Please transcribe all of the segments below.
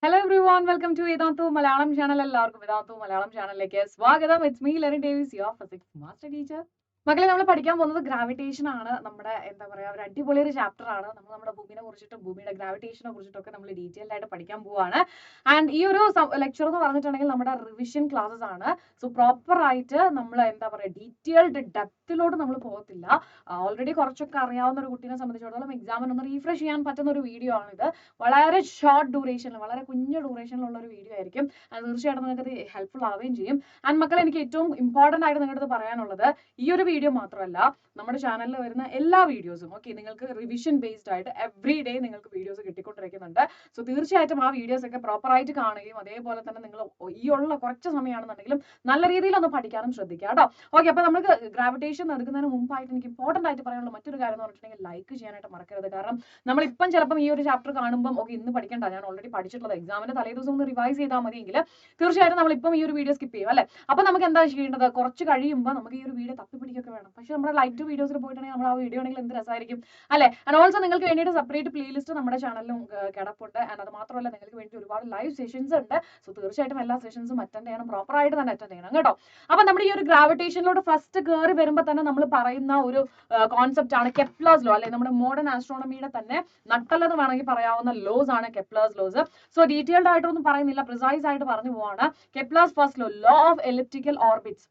Hello everyone, welcome to Vedantu Malayalam channel. എല്ലാവർക്കും Vedantu Malayalam channelലേക്ക് സ്വാഗതം. It's me Lerin Davis, your physics master teacher. മക്കളെ നമ്മൾ പഠിക്കാൻ പോകുന്നത് ഗ്രാവിറ്റേഷൻ ആണ്. നമ്മുടെ എന്താ പറയാ ഒരു അടിപൊളി ഒരു ചാപ്റ്റർ ആണ്. നമ്മൾ നമ്മുടെ ഭൂമിനെ കുറിച്ചിട്ടും ഭൂമിയുടെ ഗ്രാവിറ്റേഷനെ കുറിച്ചിട്ടൊക്കെ നമ്മൾ ഡീറ്റെയിൽഡ് ആയിട്ട് പഠിക്കാൻ പോവാണ്. ആൻഡ് ഈ ഒരു ലെക്ചർ എന്ന് പറഞ്ഞിട്ടുണ്ടെങ്കിൽ നമ്മുടെ റിവിഷൻ ക്ലാസ്സസ് ആണ്. സോ പ്രോപ്പർ ആയിട്ട് നമ്മൾ എന്താ പറയാ ഡീറ്റെയിൽഡ് ഡെപ്തിലോട്ട് നമ്മൾ പോകത്തില്ല. ഓൾറെഡി കുറച്ചൊക്കെ അറിയാവുന്ന ഒരു കുട്ടീനെ സംബന്ധിച്ചിടത്തോളം എക്സാമിന് ഒന്ന് റീഫ്രഷ് ചെയ്യാൻ പറ്റുന്ന ഒരു വീഡിയോ ആണിത്. വളരെ ഷോർട്ട് ഡ്യൂറേഷനിൽ വളരെ കുഞ്ഞു ഡ്യൂറേഷനിലുള്ള ഒരു വീഡിയോ ആയിരിക്കും. അത് തീർച്ചയായിട്ടും നിങ്ങൾക്ക് അത് ഹെൽപ്ഫുൾ ആവുകയും ചെയ്യും. ആൻഡ് മക്കളെ എനിക്ക് ഏറ്റവും ഇമ്പോർട്ടന്റ് ആയിട്ട് നിങ്ങളുടെ പറയാനുള്ളത് ഈ ഒരു വീഡിയോ മാത്രമല്ല നമ്മുടെ ചാനലിൽ വരുന്ന എല്ലാ വീഡിയോസും ഓക്കെ നിങ്ങൾക്ക് റിവിഷൻ ബേസ്ഡ് ആയിട്ട് എവറി ഡേ നിങ്ങൾക്ക് വീഡിയോസ് കിട്ടിക്കൊണ്ടിരിക്കുന്നുണ്ട്. സോ തീർച്ചയായിട്ടും ആ വീഡിയോസ് ഒക്കെ പ്രോപ്പർ ആയിട്ട് കാണുകയും അതേപോലെ തന്നെ നിങ്ങൾ ഈ ഉള്ള കുറച്ച് സമയമാണെന്നുണ്ടെങ്കിലും നല്ല രീതിയിൽ ഒന്ന് പഠിക്കാനും ശ്രദ്ധിക്കുക കേട്ടോ. ഓക്കെ, അപ്പൊ നമുക്ക് ഗ്രാവിറ്റേഷൻ എടുക്കുന്നതിന് മുമ്പായിട്ട് എനിക്ക് ഇമ്പോർട്ടന്റ് ആയിട്ട് പറയാനുള്ള മറ്റൊരു കാര്യം എന്ന് പറഞ്ഞിട്ടുണ്ടെങ്കിൽ ലൈക്ക് ചെയ്യാനായിട്ട് മറക്കരുത്. കാരണം നമ്മളിപ്പം ചിലപ്പം ഈ ഒരു ചാപ്റ്റർ കാണുമ്പോൾ ഓക്കെ ഇന്ന് പഠിക്കണ്ട, ഞാൻ ഓൾറെഡി പഠിച്ചിട്ടുള്ളത് എക്സാമിന്റെ തലേ ദിവസം ഒന്ന് റിവൈസ് ചെയ്താൽ മതിയെങ്കിൽ തീർച്ചയായിട്ടും നമ്മളിപ്പം ഈ ഒരു വീഡിയോ സ്കിപ്പ് ചെയ്യും അല്ലേ. അപ്പൊ നമുക്ക് എന്താ ചെയ്യേണ്ടത്, കുറച്ച് കഴിയുമ്പോൾ നമുക്ക് ഈ ഒരു വീഡിയോ തപ്പിപ്പിടിക്കൊക്കെ വേണം. പക്ഷെ നമ്മുടെ ലൈക്ക് ടു വീഡിയോസിൽ പോയിട്ടുണ്ടെങ്കിൽ നമ്മൾ ആ വീഡിയോ ആണെങ്കിൽ എന്ത് രസമായിരിക്കും അല്ലെ. ആൻഡ് ഓൾസോ നിങ്ങൾക്ക് വേണ്ടിയിട്ട് സെപ്പറേറ്റ് പ്ലേലിസ്റ്റ് നമ്മുടെ ചാനലിലും കിടപ്പുണ്ട്. ആൻഡ് അത് മാത്രമല്ല നിങ്ങൾക്ക് വേണ്ടി ഒരുപാട് ലൈവ് സെഷൻസ് ഉണ്ട്. സോ തീർച്ചയായിട്ടും എല്ലാ സെഷൻസും അറ്റൻഡ് ചെയ്യണം, പ്രോപ്പർ ആയിട്ട് തന്നെ അറ്റൻഡ് ചെയ്യണം കേട്ടോ. അപ്പൊ നമ്മുടെ ഈ ഒരു ഗ്രാവിറ്റേഷനിലോട്ട് ഫസ്റ്റ് കയറി വരുമ്പോൾ തന്നെ നമ്മൾ പറയുന്ന ഒരു കോൺസെപ്റ്റ് ആണ് കെപ്ലേഴ്സ് ലോ അല്ലെ. നമ്മുടെ മോഡേൺ ആസ്ട്രോണമിയുടെ തന്നെ നട്ടെല്ലെന്ന് വേണമെങ്കിൽ പറയാവുന്ന ലോസ് ആണ് കെപ്ലേഴ്സ് ലോസ്. സോ ഡീറ്റെയിൽഡ് ആയിട്ടൊന്നും പറയുന്നില്ല, പ്രിസൈസ് ആയിട്ട് പറഞ്ഞു പോവാണ്. Kepler's first law, law of elliptical orbits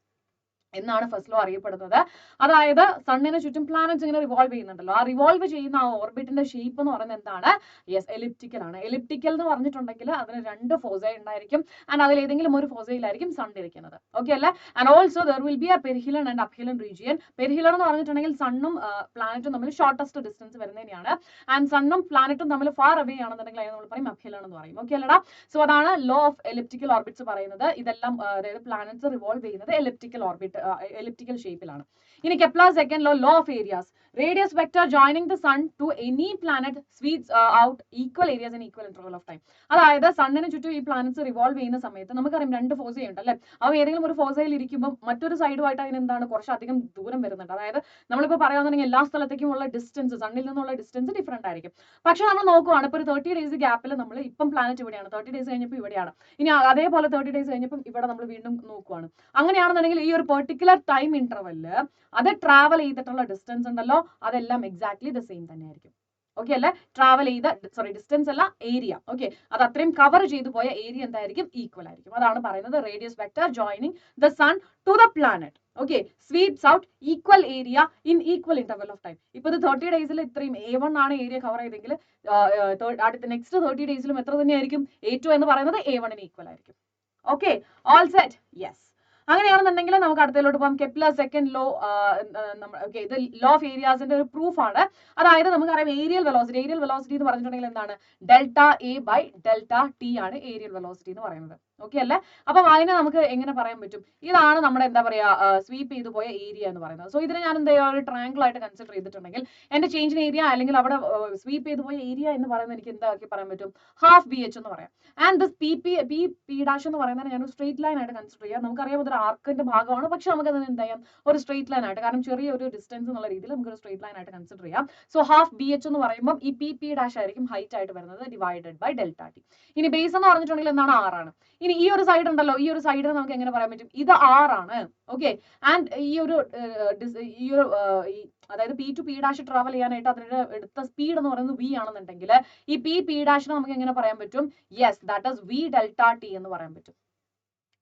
എന്നാണ് ഫസ്റ്റ് ലോ അറിയപ്പെടുന്നത്. അതായത് സണ്ണിന് ചുറ്റും പ്ലാനറ്റ്സ് ഇങ്ങനെ റിവോൾവ് ചെയ്യുന്നുണ്ടല്ലോ, ആ റിവോൾവ് ചെയ്യുന്ന ആ ഓർബിറ്റിന്റെ ഷേപ്പ് എന്ന് പറയുന്നത് എന്താണ്? യെസ്, എലിപ്റ്റിക്കൽ ആണ്. എലിപ്റ്റിക്കൽ എന്ന് പറഞ്ഞിട്ടുണ്ടെങ്കിൽ അതിന് രണ്ട് ഫോസൈ ഉണ്ടായിരിക്കും. ആൻഡ് അതിൽ ഏതെങ്കിലും ഒരു ഫോസൈയിലായിരിക്കും സൺ ഇരിക്കുന്നത്. ഓക്കെ അല്ലേ. And also there will be a perihelion and aphelion region. Perihelion എന്ന് പറഞ്ഞിട്ടുണ്ടെങ്കിൽ സണ്ണും പ്ലാനറ്റും തമ്മിൽ ഷോർട്ടസ്റ്റ് ഡിസ്റ്റൻസ് വരുന്നതിനെയാണ്. ആൻഡ് സണ്ണും പ്ലാനറ്റും തമ്മിൽ ഫാർ അവേ ആണെന്നുണ്ടെങ്കിൽ അതിന് നമ്മൾ പറയും അപ്ഹിലൻ എന്ന് പറയും. ഓക്കെ അല്ലടാ. സോ അതാണ് ലോ ഓഫ് എലിപ്റ്റിക്കൽ ഓർബിറ്റ്സ് പറയുന്നത്. ഇതെല്ലാം അതായത് പ്ലാനറ്റ്സ് റിവോൾവ് ചെയ്യുന്നത് എലിപ്റ്റിക്കൽ ഓർബിറ്റ് elliptical ഷേപ്പിലാണ്. ഇനി Kepler's second law, law of areas. Radius vector joining the sun to any planet sweeps out equal areas in equal interval of time. അതായത് സണ്ണിന് ചുറ്റും ഈ planets revolve ചെയ്യുന്ന സമയത്ത് നമുക്കറിയാം രണ്ട് ഫോസൈ ഉണ്ട് അല്ലെ. അവ ഏതെങ്കിലും ഒരു ഫോസൈയിൽ ഇരിക്കുമ്പോൾ മറ്റൊരു സൈഡുമായിട്ട് അതിന് എന്താണ് കുറച്ചധികം ദൂരം വരുന്നുണ്ട്. അതായത് നമ്മളിപ്പോൾ പറയാന്നുണ്ടെങ്കിൽ എല്ലാ സ്ഥലത്തേക്കും ഉള്ള ഡിസ്റ്റൻസ്, സണ്ണിൽ നിന്നുള്ള ഡിസ്റ്റൻസ് ഡിഫറെന്റ് ആയിരിക്കും. പക്ഷെ നമ്മൾ നോക്കുവാണ് ഇപ്പോൾ ഒരു 30 ഡേയ്സ് ഗ്യാപ്പിൽ നമ്മൾ ഇപ്പം പ്ലാനറ്റ് ഇവിടെയാണ്, 30 ഡേയ്സ് കഴിഞ്ഞപ്പോൾ ഇവിടെയാണ്, ഇനി അതേപോലെ 30 ഡേയ്സ് കഴിഞ്ഞപ്പോൾ ഇവിടെ നമ്മൾ വീണ്ടും നോക്കുവാണ്. അങ്ങനെയാണെന്നുണ്ടെങ്കിൽ ഈ ഒരു പെർട്ടിക്കുലർ ടൈം ഇന്റർവെല്ല് അത് ട്രാവൽ ചെയ്തിട്ടുള്ള ഡിസ്റ്റൻസ് ഉണ്ടല്ലോ അതെല്ലാം എക്സാക്ട്ലി ദ സെയിം തന്നെ ആയിരിക്കും. ഓക്കെ അല്ലെ. ട്രാവൽ ചെയ്ത ഡിസ്റ്റൻസ് അല്ല, ഏരിയ. ഓക്കെ, അത് അത്രയും കവർ ചെയ്തു പോയ ഏരിയ എന്തായിരിക്കും? ഈക്വൽ ആയിരിക്കും. അതാണ് പറയുന്നത് radius vector joining the sun to the planet okay sweeps out equal area in equal interval of time. ഇപ്പൊ ഇത് 30 ഡേയ്സിൽ ഇത്രയും A1 ആണ് ഏരിയ കവർ ചെയ്തെങ്കിൽ അടുത്ത നെക്സ്റ്റ് 30 ഡേയ്സിലും എത്ര തന്നെയായിരിക്കും? A2 എന്ന് പറയുന്നത് A1 ഈക്വൽ ആയിരിക്കും. Okay, all set? യെസ്. അങ്ങനെയാണെന്നുണ്ടെങ്കിൽ നമുക്ക് അടുത്തതിലോട്ട് പോകാം. കെപ്ലർ സെക്കൻഡ് ലോ, ഇത് ലോ ഓഫ് ഏരിയാസിന്റെ ഒരു പ്രൂഫ് ആണ്. അതായത് നമുക്കറിയാം ഏരിയൽ വെലോസിറ്റി. ഏരിയൽ വെലോസിറ്റി എന്ന് പറഞ്ഞിട്ടുണ്ടെങ്കിൽ എന്താണ്? Delta A by delta t ആണ് ഏരിയൽ വെലോസിറ്റി എന്ന് പറയുന്നത്. ഓക്കെ അല്ലേ. അപ്പം അതിനെ നമുക്ക് എങ്ങനെ പറയാൻ പറ്റും? ഇതാണ് നമ്മുടെ എന്താ പറയാ സ്വീപ്പ് ചെയ്തു പോയ ഏരിയ എന്ന് പറയുന്നത്. സോ ഇതിനെ ഞാൻ എന്താ ഒരു ട്രയാങ്കിൾ ആയിട്ട് കൺസിഡർ ചെയ്തിട്ടുണ്ടെങ്കിൽ എന്റെ ചേഞ്ച് ഇൻ ഏരിയ അല്ലെങ്കിൽ അവിടെ സ്വീപ്പ് ചെയ്തു പോയ ഏരിയ എന്ന് പറയുന്നത് എനിക്ക് എന്താക്കി പറയാൻ പറ്റും? ഹാഫ് ബി എച്ച് എന്ന് പറയാം. ആൻഡ് ദിസ് പി ഡാഷ് എന്ന് പറയുന്നത് ഞാൻ ഒരു സ്ട്രേറ്റ് ലൈൻ ആയിട്ട് കൺസിഡർ ചെയ്യാം. നമുക്കറിയാം ഇതൊരു ആർക്കിന്റെ ഭാഗമാണ്, പക്ഷെ നമുക്ക് അതിന് എന്താ ചെയ്യാം? ഒരു സ്ട്രേറ്റ് ലൈൻ ആയിട്ട്, കാരണം ചെറിയ ഒരു ഡിസ്റ്റൻസ് എന്നുള്ള രീതിയിൽ നമുക്ക് ഒരു സ്ട്രേറ്റ് ലൈൻ ആയിട്ട് കൺസിഡർ ചെയ്യാം. സോ ഹാഫ് ബി എച്ച് എന്ന് പറയുമ്പോൾ ഈ പി ഡാഷ് ആയിരിക്കും ഹൈറ്റ് ആയിട്ട് വരുന്നത് ഡിവൈഡഡ് ബൈ ഡെൽറ്റ ടി. ഇനി ബേസ് എന്ന് പറഞ്ഞിട്ടുണ്ടെങ്കിൽ എന്താണ്? ആറാണ്. ഇനി ഈ ഒരു സൈഡ് ഉണ്ടല്ലോ, ഈ ഒരു സൈഡിന് നമുക്ക് എങ്ങനെ പറയാൻ പറ്റും? ഇത് ആറാണ്. ഓക്കെ, ആൻഡ് ഈ ഒരു അതായത് p to p dash travel ചെയ്യാനായിട്ട് അതിന്റെ എടുത്ത സ്പീഡ് എന്ന് പറയുന്നത് വി ആണെന്നുണ്ടെങ്കിൽ ഈ പി ഡാഷിന് നമുക്ക് എങ്ങനെ പറയാൻ പറ്റും? Yes, that is v delta t എന്ന് പറയാൻ പറ്റും.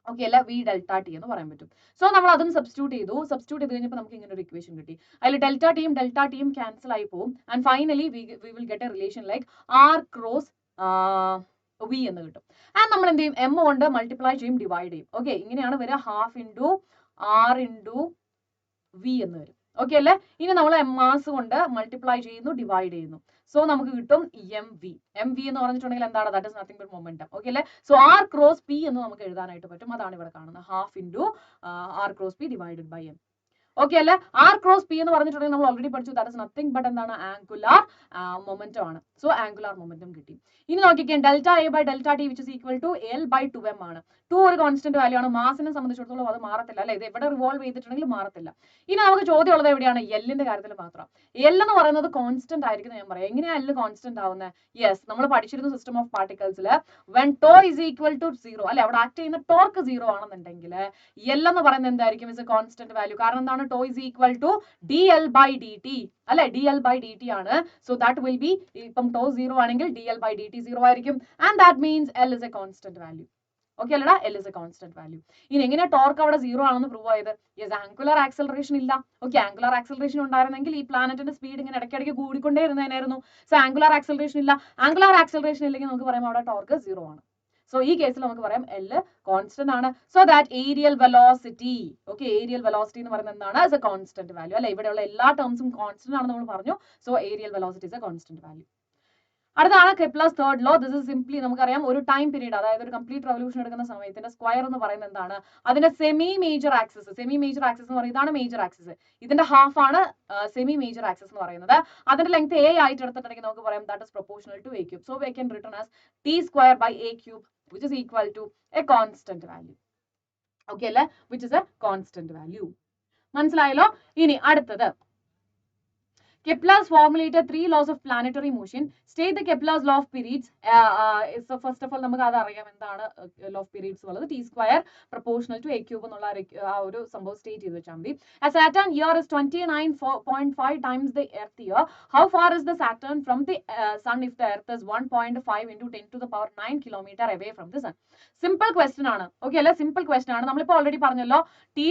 ഓക്കെ അല്ല, വി ഡെൽറ്റ ടി എന്ന് പറയാൻ പറ്റും. സോ നമ്മൾ അതും സബ്സ്റ്റിറ്റ്യൂട്ട് ചെയ്ത് കഴിഞ്ഞപ്പോൾ നമുക്ക് ഇങ്ങനെ ഒരു ഇക്വേഷൻ കിട്ടി. അതിൽ ഡെൽറ്റ ടിയും ക്യാൻസൽ ആയി പോകും. And finally we will get a relation like r cross v എന്ന് കിട്ടും. ആൻഡ് നമ്മൾ എന്ത് ചെയ്യും? എം കൊണ്ട് മൾട്ടിപ്ലൈ ചെയ്യും, ഡിവൈഡ് ചെയ്യും. ഓക്കെ, ഇങ്ങനെയാണ് വരിക. Half into r into v എന്ന് വരും. ഓക്കെ അല്ലേ. ഇനി നമ്മൾ മാസ് കൊണ്ട് മൾട്ടിപ്ലൈ ചെയ്യുന്നു, ഡിവൈഡ് ചെയ്യുന്നു. സോ നമുക്ക് കിട്ടും എം വി എന്ന് പറഞ്ഞിട്ടുണ്ടെങ്കിൽ എന്താണ്? That is nothing but momentum. Okay അല്ലേ. സോ ആർ ക്രോസ് പി എന്ന് നമുക്ക് എഴുതാനായിട്ട് പറ്റും. അതാണ് ഇവിടെ കാണുന്നത്. Half into r cross p divided by m. Okay അല്ലെ? ആർ ക്രോസ് പി എന്ന് പറഞ്ഞിട്ടുണ്ടെങ്കിൽ നമ്മൾ ഓൾറെഡി പഠിച്ചു, ദാറ്റ് ഇസ് നത്തിങ് ബട്ട് എന്താണ്, ആംഗുലാർ മൊമെന്റം ആണ്. സോ ആംഗുലാർ മൊമെന്റം കിട്ടി. ഇനി നോക്കിക്കാൻ delta A by delta t which is equal to L by 2m ആണ്. 2 ഒരു കോൺസ്റ്റന്റ് വാല്യൂ ആണ്, മാസിനെ സംബന്ധിച്ചിടത്തോളം അത് മാറത്തില്ല അല്ലെ? ഇത് എവിടെ റിവോൾവ് ചെയ്തിട്ടുണ്ടെങ്കിലും മാറത്തില്ല. ഇനി നമുക്ക് ചോദ്യം ഉള്ളത് എവിടെയാണ്? എല്ലിന്റെ കാര്യത്തിൽ മാത്രം. എൽ എന്ന് പറയുന്നത് കോൺസ്റ്റന്റ് ആയിരിക്കും ഞാൻ പറയാം. എങ്ങനെയാ എൽ കോൺസ്റ്റന്റ് ആവുന്നത്? യെസ്, നമ്മൾ പഠിച്ചിരുന്ന സിസ്റ്റം ഓഫ് പാർട്ടിക്കിൾസിൽ when tau is equal to 0 അല്ലെ, അവിടെ ആക്ട് ചെയ്യുന്ന ടോർക്ക് 0 ആണെന്നുണ്ടെങ്കിൽ എൽ എന്ന് പറയുന്നത് എന്തായിരിക്കും? Is a constant value. കാരണം എന്താണ്? Tau is equal to d L by d t അല്ലെ, d L by d t ആണ്. സോ ദാറ്റ് വിൽ ബി, ഇപ്പം ടോ 0 ആണെങ്കിൽ d L by d t 0 ആയിരിക്കും. And that means L is a constant value. Okay അല്ലടാ, L is a constant value. ഇനി എങ്ങനെയാ torque അവിടെ 0 ആണെന്ന് പ്രൂവ് ആയത്? യെസ്, ആംഗുലർ ആക്സലറേഷൻ ഇല്ല. ഓക്കെ, ആംഗുലർ ആക്സലറേഷൻ ഉണ്ടായിരുന്നെങ്കിൽ ഈ പ്ലാനറ്റിന്റെ സ്പീഡ് ഇങ്ങനെ ഇടയ്ക്കിടയ്ക്ക് കൂടിക്കൊണ്ടേ ഇരുന്നേനായിരുന്നു. സോ ആംഗുലർ ആക്സലറേഷൻ ഇല്ല. ആംഗുലർ ആക്സലറേഷൻ ഇല്ലെങ്കിൽ നമുക്ക് പറയാം അവിടെ ടോർക്ക് 0 ആണ്. സോ ഈ കേസിൽ നമുക്ക് പറയാം എൽ കോൺസ്റ്റന്റ് ആണ്. So that aerial velocity, okay, aerial velocity എന്ന് പറയുന്നത് എന്താണ്? ഇസ് എ കോൺസ്റ്റന്റ് വാല്യൂ അല്ലെ? ഇവിടെയുള്ള എല്ലാ ടേംസും കോൺസ്റ്റന്റ് ആണെന്ന് നമ്മൾ പറഞ്ഞു. So areal velocity is a constant value. അടുത്താണ് Kepler's third law. This is simply നമുക്കറിയാം ഒരു ടൈം പീരീഡ്, അതായത് ഒരു കംപ്ലീറ്റ് റെവല്യൂഷൻ എടുക്കുന്ന സമയത്തിന്റെ സ്ക്വയർ എന്ന് പറയുന്നത് എന്താണ്? അതിന്റെ semi major axis. Semi major axis എന്ന് പറയുന്നത് ഇതാണ് മേജർ ആക്സിസ്. ഇതിന്റെ ഹാഫ് ആണ് സെമി മേജർ ആക്സിസ് എന്ന് പറയുന്നത്. അതിന്റെ ലെങ്ത് a ആയിട്ട് എടുത്തിട്ടുണ്ടെങ്കിൽ നമുക്ക് പറയാം that is proportional to a cube. So we can written as t square by a cube which is equal to a constant value. Okay അല്ലേ? which is a constant value. മനസ്സിലായല്ലോ? ഇനി അടുത്തത് Kepler's formulated 3 laws of planetary motion. State the Kepler's law of periods. So first of all നമുക്ക് അത് അറിയാം എന്താണ് law of periods എന്നുള്ളത്. t square proportional to a cube എന്നുള്ള ആ ഒരു സംഭവം സ്റ്റേറ്റ് ചെയ്ത് വെച്ചാൽ മതി. A Saturn year is 29.5 times the Earth year. How far is the Saturn from the Sun if the Earth is 1.5 into 10 to the power 9 kilometer away from the Sun? Simple question ആണ്. Okay അല്ലേ? Simple question ആണ്. നമ്മളിപ്പോൾ already പറഞ്ഞല്ലോ t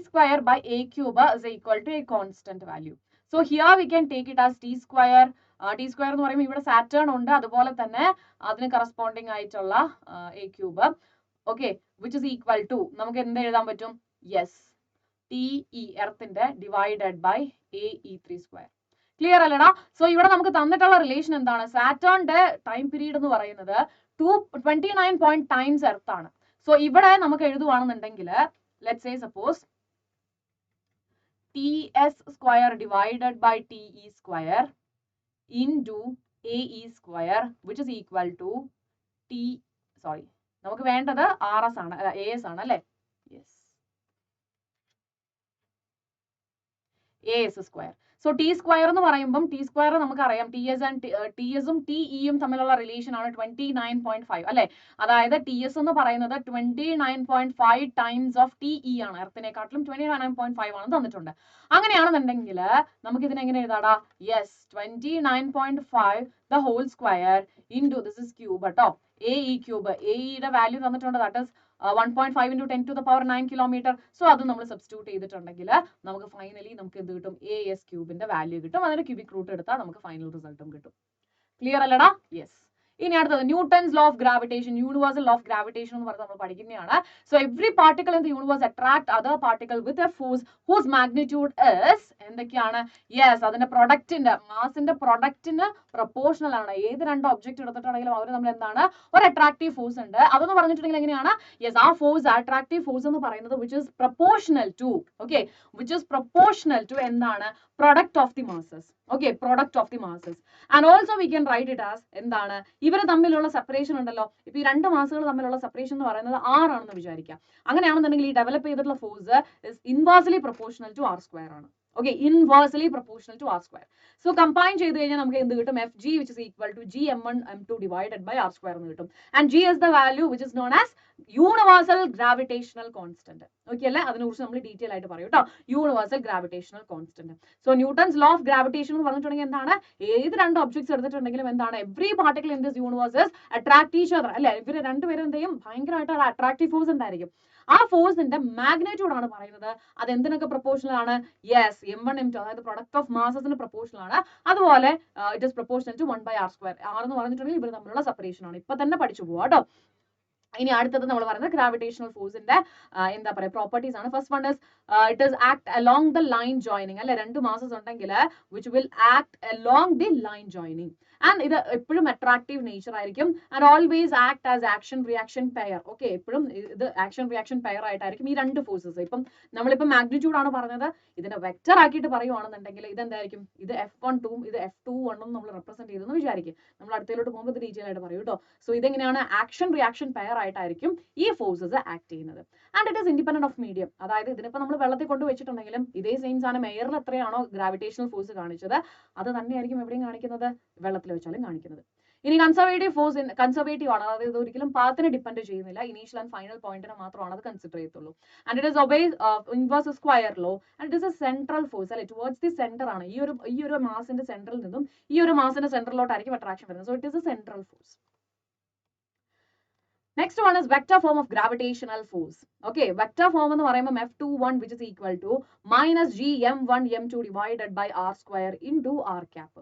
square by a cube is equal to a constant value. So here we can take it as t square. T square എന്ന് പറയുമ്പോൾ ഇവിടെ Saturn ഉണ്ട്, അതുപോലെ തന്നെ അതിന് കറസ്പോണ്ടിങ് ആയിട്ടുള്ള a cube. Okay, which is equal to നമുക്ക് എന്ത് എഴുതാൻ പറ്റും? യെസ്, TE എർത്തിന്റെ divided by AE3 square. Clear അല്ലടാ? സോ ഇവിടെ നമുക്ക് തന്നിട്ടുള്ള റിലേഷൻ എന്താണ്? സാറ്റേണിന്റെ ടൈം പീരീഡ് എന്ന് പറയുന്നത് 29 പോയിന്റ് ടൈംസ് എർത്ത് ആണ്. സോ ഇവിടെ നമുക്ക് എഴുതുവാണെന്നുണ്ടെങ്കിൽ let's say suppose TS square divided by TE square into AE square which is equal to നമുക്ക് വേണ്ടത് RS ആണ്, AS ആണ് അല്ലേ? yes, AS square. So t square എന്ന് പറയുമ്പോൾ t square നമുക്കറിയാം TS ഉം TE യും തമ്മിലുള്ള റിലേഷൻ ആണ് 29.5 അല്ലെ? അതായത് TS എന്ന് പറയുന്നത് 29.5 ടൈംസ് ഓഫ് TE ആണ്. എർത്തിനെക്കാട്ടിലും 29.5 ആണ് തന്നിട്ടുണ്ട്. അങ്ങനെയാണെന്നുണ്ടെങ്കിൽ നമുക്ക് ഇതിനെ എങ്ങനെ എഴുതാടാ? Yes, 29.5 the whole square into this is cube കേട്ടോ, AE cube. AEയുടെ വാല്യൂ തന്നിട്ടുണ്ട്, that is 1.5 into 10 to the power 9 kilometer. So അത് നമ്മൾ സബ്സ്റ്റിറ്റ്യൂട്ട് ചെയ്തിട്ടുണ്ടെങ്കിൽ നമുക്ക് ഫൈനലി നമുക്ക് എന്ത് കിട്ടും? AS ക്യൂബിന്റെ വാല്യൂ കിട്ടും. അതിന്റെ ക്യൂബിക് റൂട്ട് എടുത്താൽ നമുക്ക് ഫൈനൽ റിസൾട്ടും കിട്ടും. ക്ലിയർ അല്ലടാ? യെസ്. ഇനി അടുത്തത് Newton's law of gravitation, universal law of gravitation എന്ന് പറഞ്ഞ് നമ്മൾ പഠിക്കുന്നതാണ്. So every particle in the universe attract other particle with a force whose magnitude is എന്തൊക്കെയാണ്? യെസ്, അതിന്റെ പ്രൊഡക്റ്റിന്റെ മാസിന്റെ പ്രൊഡക്റ്റിന് പ്രൊപ്പോർഷണൽ ആണ്. ഏത് രണ്ട് ഒബ്ജക്റ്റ് എടുത്തിട്ടുണ്ടെങ്കിലും അവർ നമ്മൾ എന്താണ് ഒരു അട്രാക്റ്റീവ് ഫോഴ്സ് ഉണ്ട്. അതെന്ന് പറഞ്ഞിട്ടുണ്ടെങ്കിൽ എങ്ങനെയാണ്? യെസ്, ആ ഫോഴ്സ് അട്രാക്റ്റീവ് ഫോഴ്സ് എന്ന് പറയുന്നത് which is proportional to, okay, which is proportional to എന്താണ്? Product of the masses. Okay, product of the masses. And also we can write it as എന്താണ്? ഇവര് തമ്മിലുള്ള സെപ്പറേഷൻ ഉണ്ടല്ലോ, ഇപ്പൊ ഈ രണ്ട് മാസുകൾ തമ്മിലുള്ള സെപ്പറേഷൻ എന്ന് പറയുന്നത് R ആണെന്ന് വിചാരിക്കാം. അങ്ങനെയാണെന്നുണ്ടെങ്കിൽ ഈ ഡെവലപ്പ് ചെയ്തിട്ടുള്ള force is inversely proportional to R square ആണ്. Okay, inversely proportional to R square. So combine ചെയ്ത് കഴിഞ്ഞാൽ നമുക്ക് എന്ത് കിട്ടും? FG which is equal to G m1 m2 divided by R square എന്ന് കിട്ടും. And G is the value which is known as universal gravitational constant. Okay അല്ലേ? അതിനെക്കുറിച്ച് നമ്മൾ ഡീറ്റെയിൽ ആയിട്ട് പറയും കേട്ടോ, universal gravitational constant. So Newton's law of gravitation എന്ന് പറഞ്ഞിട്ടുണ്ടെങ്കിൽ എന്താണ്? ഏത് രണ്ട് ഒബ്ജക്ട്സ് എടുത്തിട്ടുണ്ടെങ്കിലും എന്താണ്? Every particle in this universe attract each other അല്ലെ? ഇവര് രണ്ടുപേരും എന്ത് ചെയ്യും? ഭയങ്കരമായിട്ട് അട്രാക്റ്റീവ് ഫോഴ്സ് ഉണ്ടായിരിക്കും. ആ ഫോഴ്സിന്റെ മാഗ്നിറ്റ്യൂഡ് ആണ് പറയുന്നത്. അത് എന്തിനൊക്കെ പ്രൊപ്പോർഷണൽ ആണ്? യെസ്, m1 m2 അതായത് പ്രൊഡക്റ്റ് ഓഫ് മാസസിന് പ്രൊപ്പോർഷണൽ ആണ്. അതുപോലെ it is proportional to 1 by R square. R എന്ന് പറഞ്ഞിട്ടുണ്ടെങ്കിൽ ഇവർ തമ്മിലുള്ള സെപ്പറേഷൻ ആണ്. ഇപ്പൊ തന്നെ പഠിച്ചു പോവാ കേട്ടോ. ഇനി അടുത്തത് നമ്മൾ പറയുന്നത് ഗ്രാവിറ്റേഷണൽ ഫോഴ്സിന്റെ എന്താ പറയുക പ്രോപ്പർട്ടീസ് ആണ്. First one is it is act along the line joining അല്ലെ, 2 മാസസ് ഉണ്ടെങ്കിൽ which will act along the line joining and ഇത് എപ്പോഴും അട്രാക്റ്റീവ് നേച്ചർ ആയിരിക്കും and always act as action reaction pair. Okay, എപ്പോഴും ഇത് ആക്ഷൻ റിയാക്ഷൻ പെയർ ആയിട്ടായിരിക്കും ഈ 2 forces. ഇപ്പം നമ്മളിപ്പോൾ മാഗ്നിറ്റ്യൂഡ് ആണ് പറഞ്ഞത്, ഇതിനെ വെക്ടർ ആക്കിയിട്ട് പറയുവാണെന്നുണ്ടെങ്കിൽ ഇതെന്തായിരിക്കും, ഇത് F12 ഇത് F21 നമ്മൾ റെപ്രസെന്റ് ചെയ്തെന്ന് വിചാരിക്കും. നമ്മൾ അടുത്തതിലോട്ട് പോകുമ്പോൾ ഇത് ഡീറ്റെയിൽ ആയിട്ട് പറയും കേട്ടോ. സോ ഇതെങ്ങനെയാണ് ആക്ഷൻ റിയാക്ഷൻ പെയർ ആയിട്ടായിരിക്കും ഈ ഫോഴ്സസ് ആക്ട് ചെയ്യുന്നത്. And it is independent of medium. അതായത് ഇതിനിപ്പോൾ നമ്മൾ വെള്ളത്തിൽ കൊണ്ട് വെച്ചിട്ടുണ്ടെങ്കിലും ഇതേ സെയിം സാധനം എയറിൽ എത്രയാണോ ഗ്രാവിറ്റേഷണൽ ഫോഴ്സ് കാണിച്ചത് അത് തന്നെയായിരിക്കും എവിടെയും കാണിക്കുന്നത്, വെള്ളത്തിൽ വെച്ചാലും കാണിക്കുന്നത്. ഇനി കൺസർവേറ്റീവ് ഫോഴ്സ് കൺസർവേറ്റീവ് ആണ്, അതായത് ഇത് ഒരിക്കലും പാത്തിനെ ഡിപ്പെൻഡ് ചെയ്യുന്നില്ല, ഇനീഷ്യൽ ആൻഡ് ഫൈനൽ പോയിന്റിനെ മാത്രമാണ് അത് കൺസിഡർ ചെയ്യത്തുള്ളൂ. And it is obeys inverse square law and it is A central force അല്ലെ, ടുവേർഡ്സ് ദി സെന്റർ ആണ്. ഈ ഒരു മാസിന്റെ സെന്ററിൽ നിന്നും ഈ ഒരു മാസിന്റെ സെന്ററിലോട്ടായിരിക്കും അട്രാക്ഷൻ വരുന്നത്. So it is A central force. Next one is vector form of gravitational force. Okay, vector form എന്ന് പറയുമ്പോൾ F21 which is equal to minus G m1 m2 divided by r square into r cap.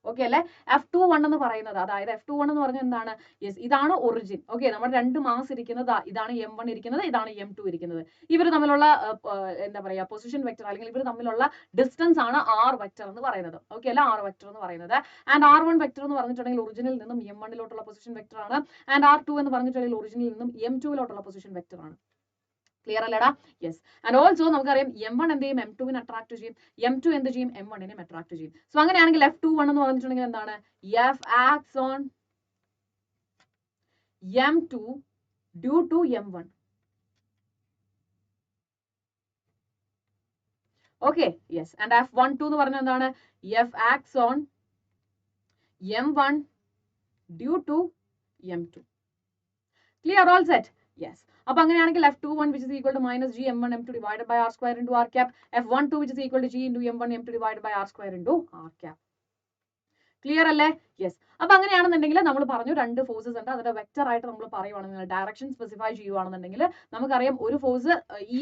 Okay അല്ലെ, F21 എന്ന് പറയുന്നത്, അതായത് F21 എന്ന് പറഞ്ഞാൽ എന്താണ്, yes ഇതാണ് ഒറിജിൻ. ഓക്കെ, നമ്മുടെ 2 മാസ് ഇരിക്കുന്നത് ഇതാണ് m1 ഇരിക്കുന്നത്, ഇതാണ് m2 ഇരിക്കുന്നത്. ഇവർ തമ്മിലുള്ള എന്താ പറയുക പൊസിഷൻ വെക്ടർ അല്ലെങ്കിൽ ഇവർ തമ്മിലുള്ള ഡിസ്റ്റൻസ് ആണ് r വെക്ടർ എന്ന് പറയുന്നത്. ഓക്കെ അല്ലെ, r വെക്ടർ എന്ന് പറയുന്നത്. ആൻഡ് r1 വെക്ടർ എന്ന് പറഞ്ഞിട്ടുണ്ടെങ്കിൽ ഒറിജിനിൽ നിന്നും m1 ലോട്ടുള്ള പൊസിഷൻ വെക്ടർ ആണ്. ആൻഡ് r2 എന്ന് പറഞ്ഞിട്ടുണ്ടെങ്കിൽ ഒറിജിനിൽ നിന്നും m2 ലോട്ടുള്ള പൊസിഷൻ വെക്ടർ ആണ്. ക്ലിയർ അല്ലേടാ? യെസ്. ആൻഡ് ഓൾസോ നമുക്കറിയാം M1 എന്ത് ചെയ്യും, M2 നെ അട്രാക്ട് ചെയ്യും, M2 എന്ത് ചെയ്യും, M1 നെ അട്രാക്ട് ചെയ്യും. സോ അങ്ങനെയാണെങ്കിൽ F21 എന്ന് പറഞ്ഞിട്ടുണ്ടെങ്കിൽ എന്താണ്, F acts on M2 due to M1. Okay, yes. And F12 എന്ന് പറഞ്ഞാൽ എന്താണ്, F acts on M1 due to M2. Clear, all set? Yes. അപ്പോൾ അങ്ങനെയാണെങ്കിൽ F21 which is equal to minus G m1 m2 divided by r square into r cap, F12 which is equal to G into m1 m2 divided by r square into r cap. Clear അല്ലേ? Yes. അപ്പൊ അങ്ങനെയാണെന്നുണ്ടെങ്കിൽ നമ്മൾ പറഞ്ഞു 2 forces ഉണ്ട്, അതിന്റെ vector ആയിട്ട് നമ്മൾ പറയുവാണെന്നുണ്ടെങ്കിൽ direction specify ചെയ്യുവാണെന്നുണ്ടെങ്കിൽ നമുക്കറിയാം ഒരു ഫോഴ്സ് ഈ